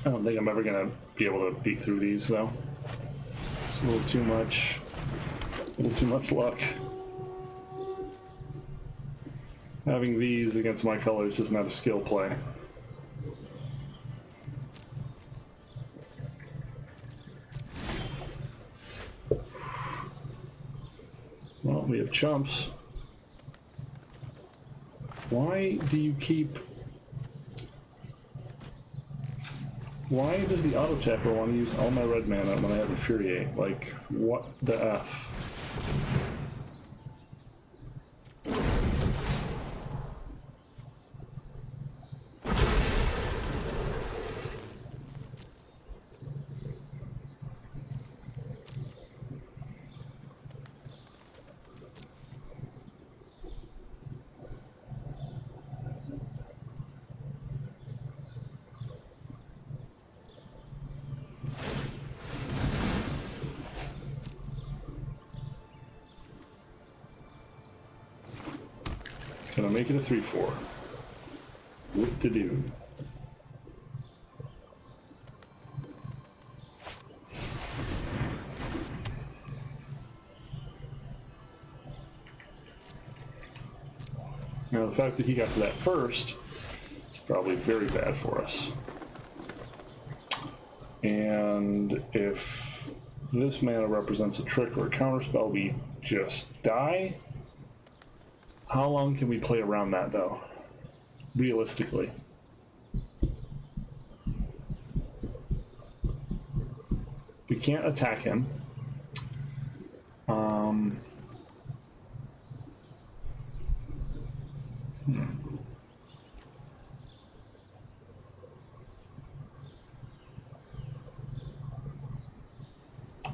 I don't think I'm ever gonna be able to beat through these though. It's a little too much luck. Having these against my colors is not a skill play. Well, we have chumps. Why do you keep... Why does the auto tapper want to use all my red mana when I have Infuriate? Like, what the F? Gonna make it a 3-4. What to do? Now, the fact that he got to that first is probably very bad for us. And if this mana represents a trick or a counterspell, we just die. How long can we play around that, though? Realistically. We can't attack him.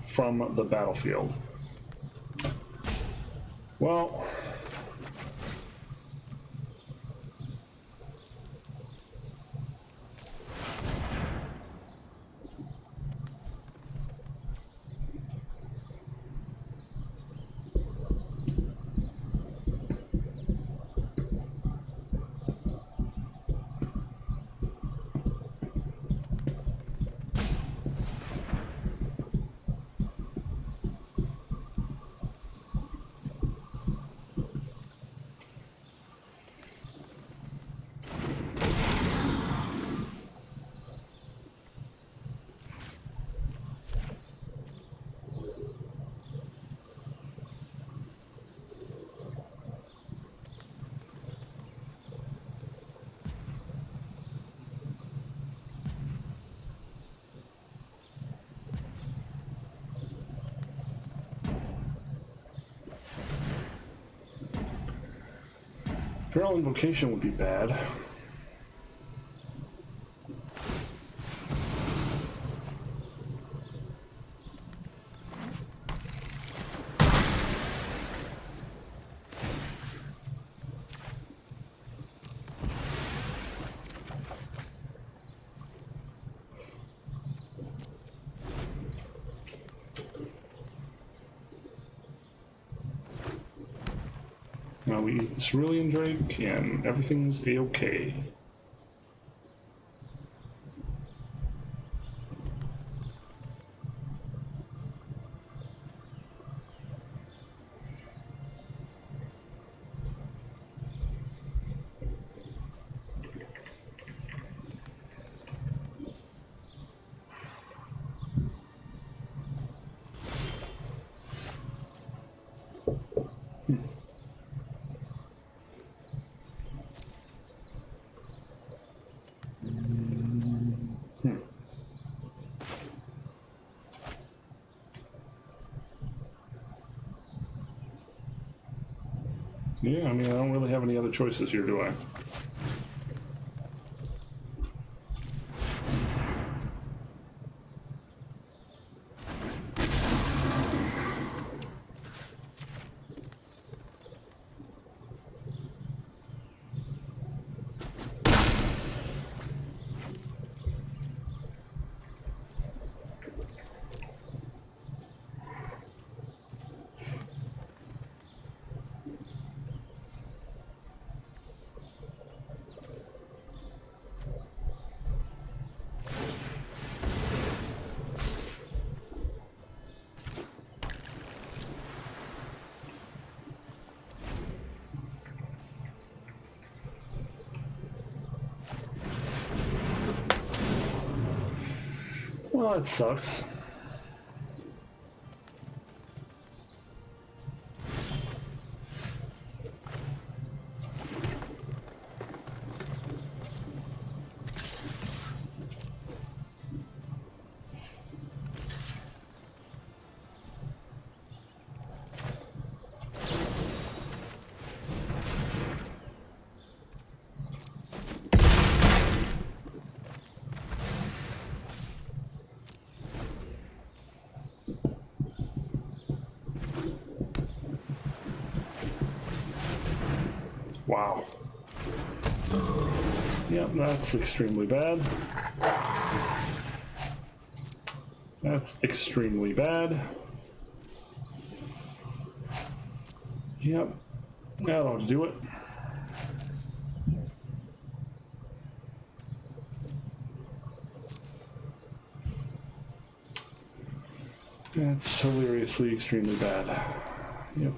From the battlefield. Well, Feral Invocation would be bad. Now we eat the Cerulean Drake and everything's a-okay. Yeah, I mean, I don't really have any other choices here, do I? Well, it sucks. Wow. Yep, that's extremely bad. That's extremely bad. Yep, that'll do it. That's hilariously extremely bad. Yep.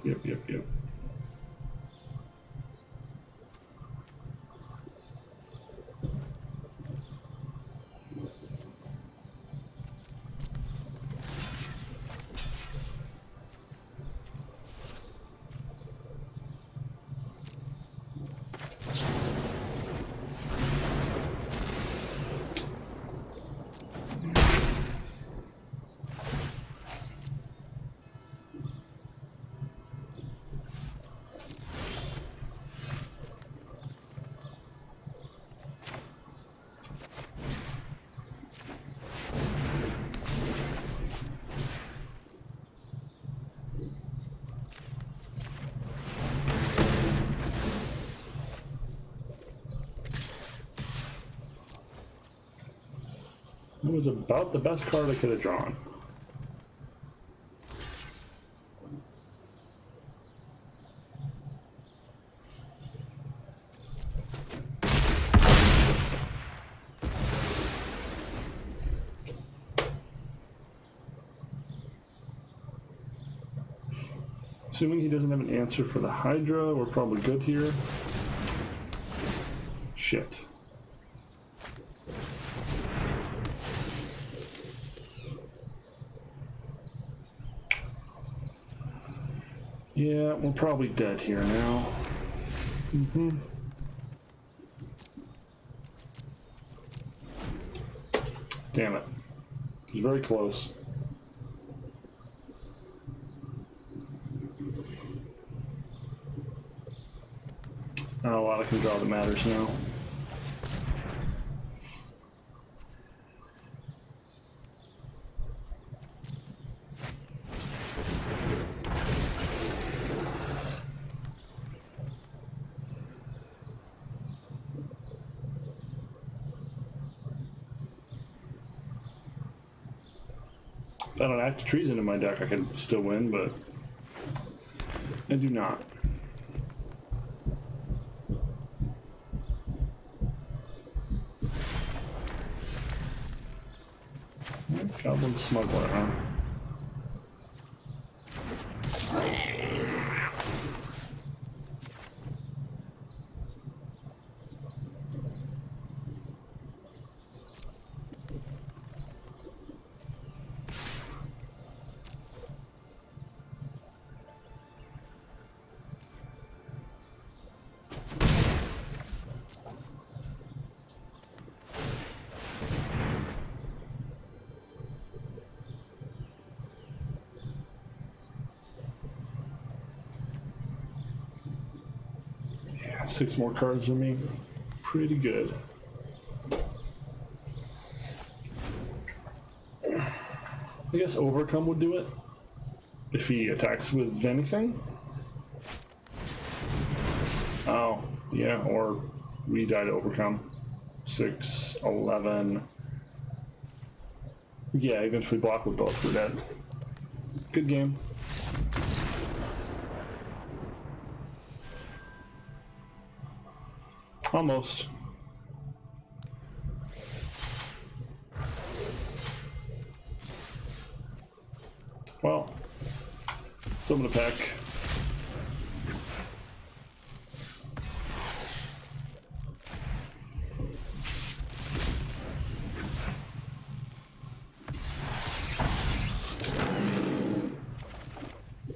That was about the best card I could have drawn. Assuming he doesn't have an answer for the Hydra, we're probably good here. Shit. Yeah, we're probably dead here now. Damn it. He's very close. Not a lot I can draw that matters now. If I don't act treason in my deck, I can still win, but I do not. Goblin Smuggler, huh? Yeah, 6 more cards for me. Pretty good. I guess Overcome would do it if he attacks with anything. Oh, yeah, or we die to Overcome. 6, 11. Yeah, even if we block with both, we're dead. Good game. Almost. Well, some of the pack.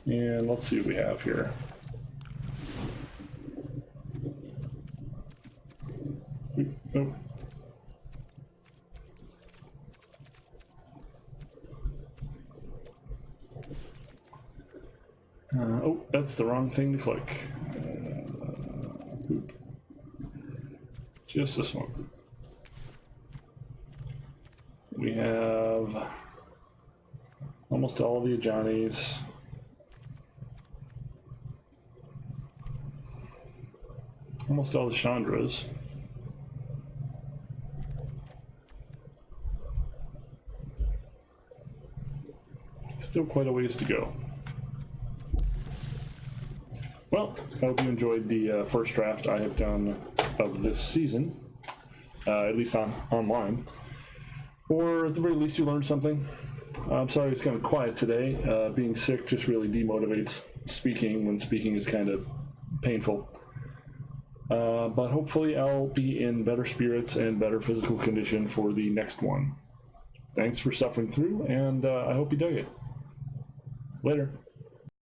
And let's see what we have here. Nope. Oh, that's the wrong thing to click. Just this one. We have almost all the Ajani's. Almost all the Chandras. Still quite a ways to go. Well, I hope you enjoyed the first draft I have done of this season, at least online. Or at the very least you learned something. I'm sorry it's kind of quiet today. Being sick just really demotivates speaking when speaking is kind of painful. But hopefully I'll be in better spirits and better physical condition for the next one. Thanks for suffering through, and I hope you dug it. Later.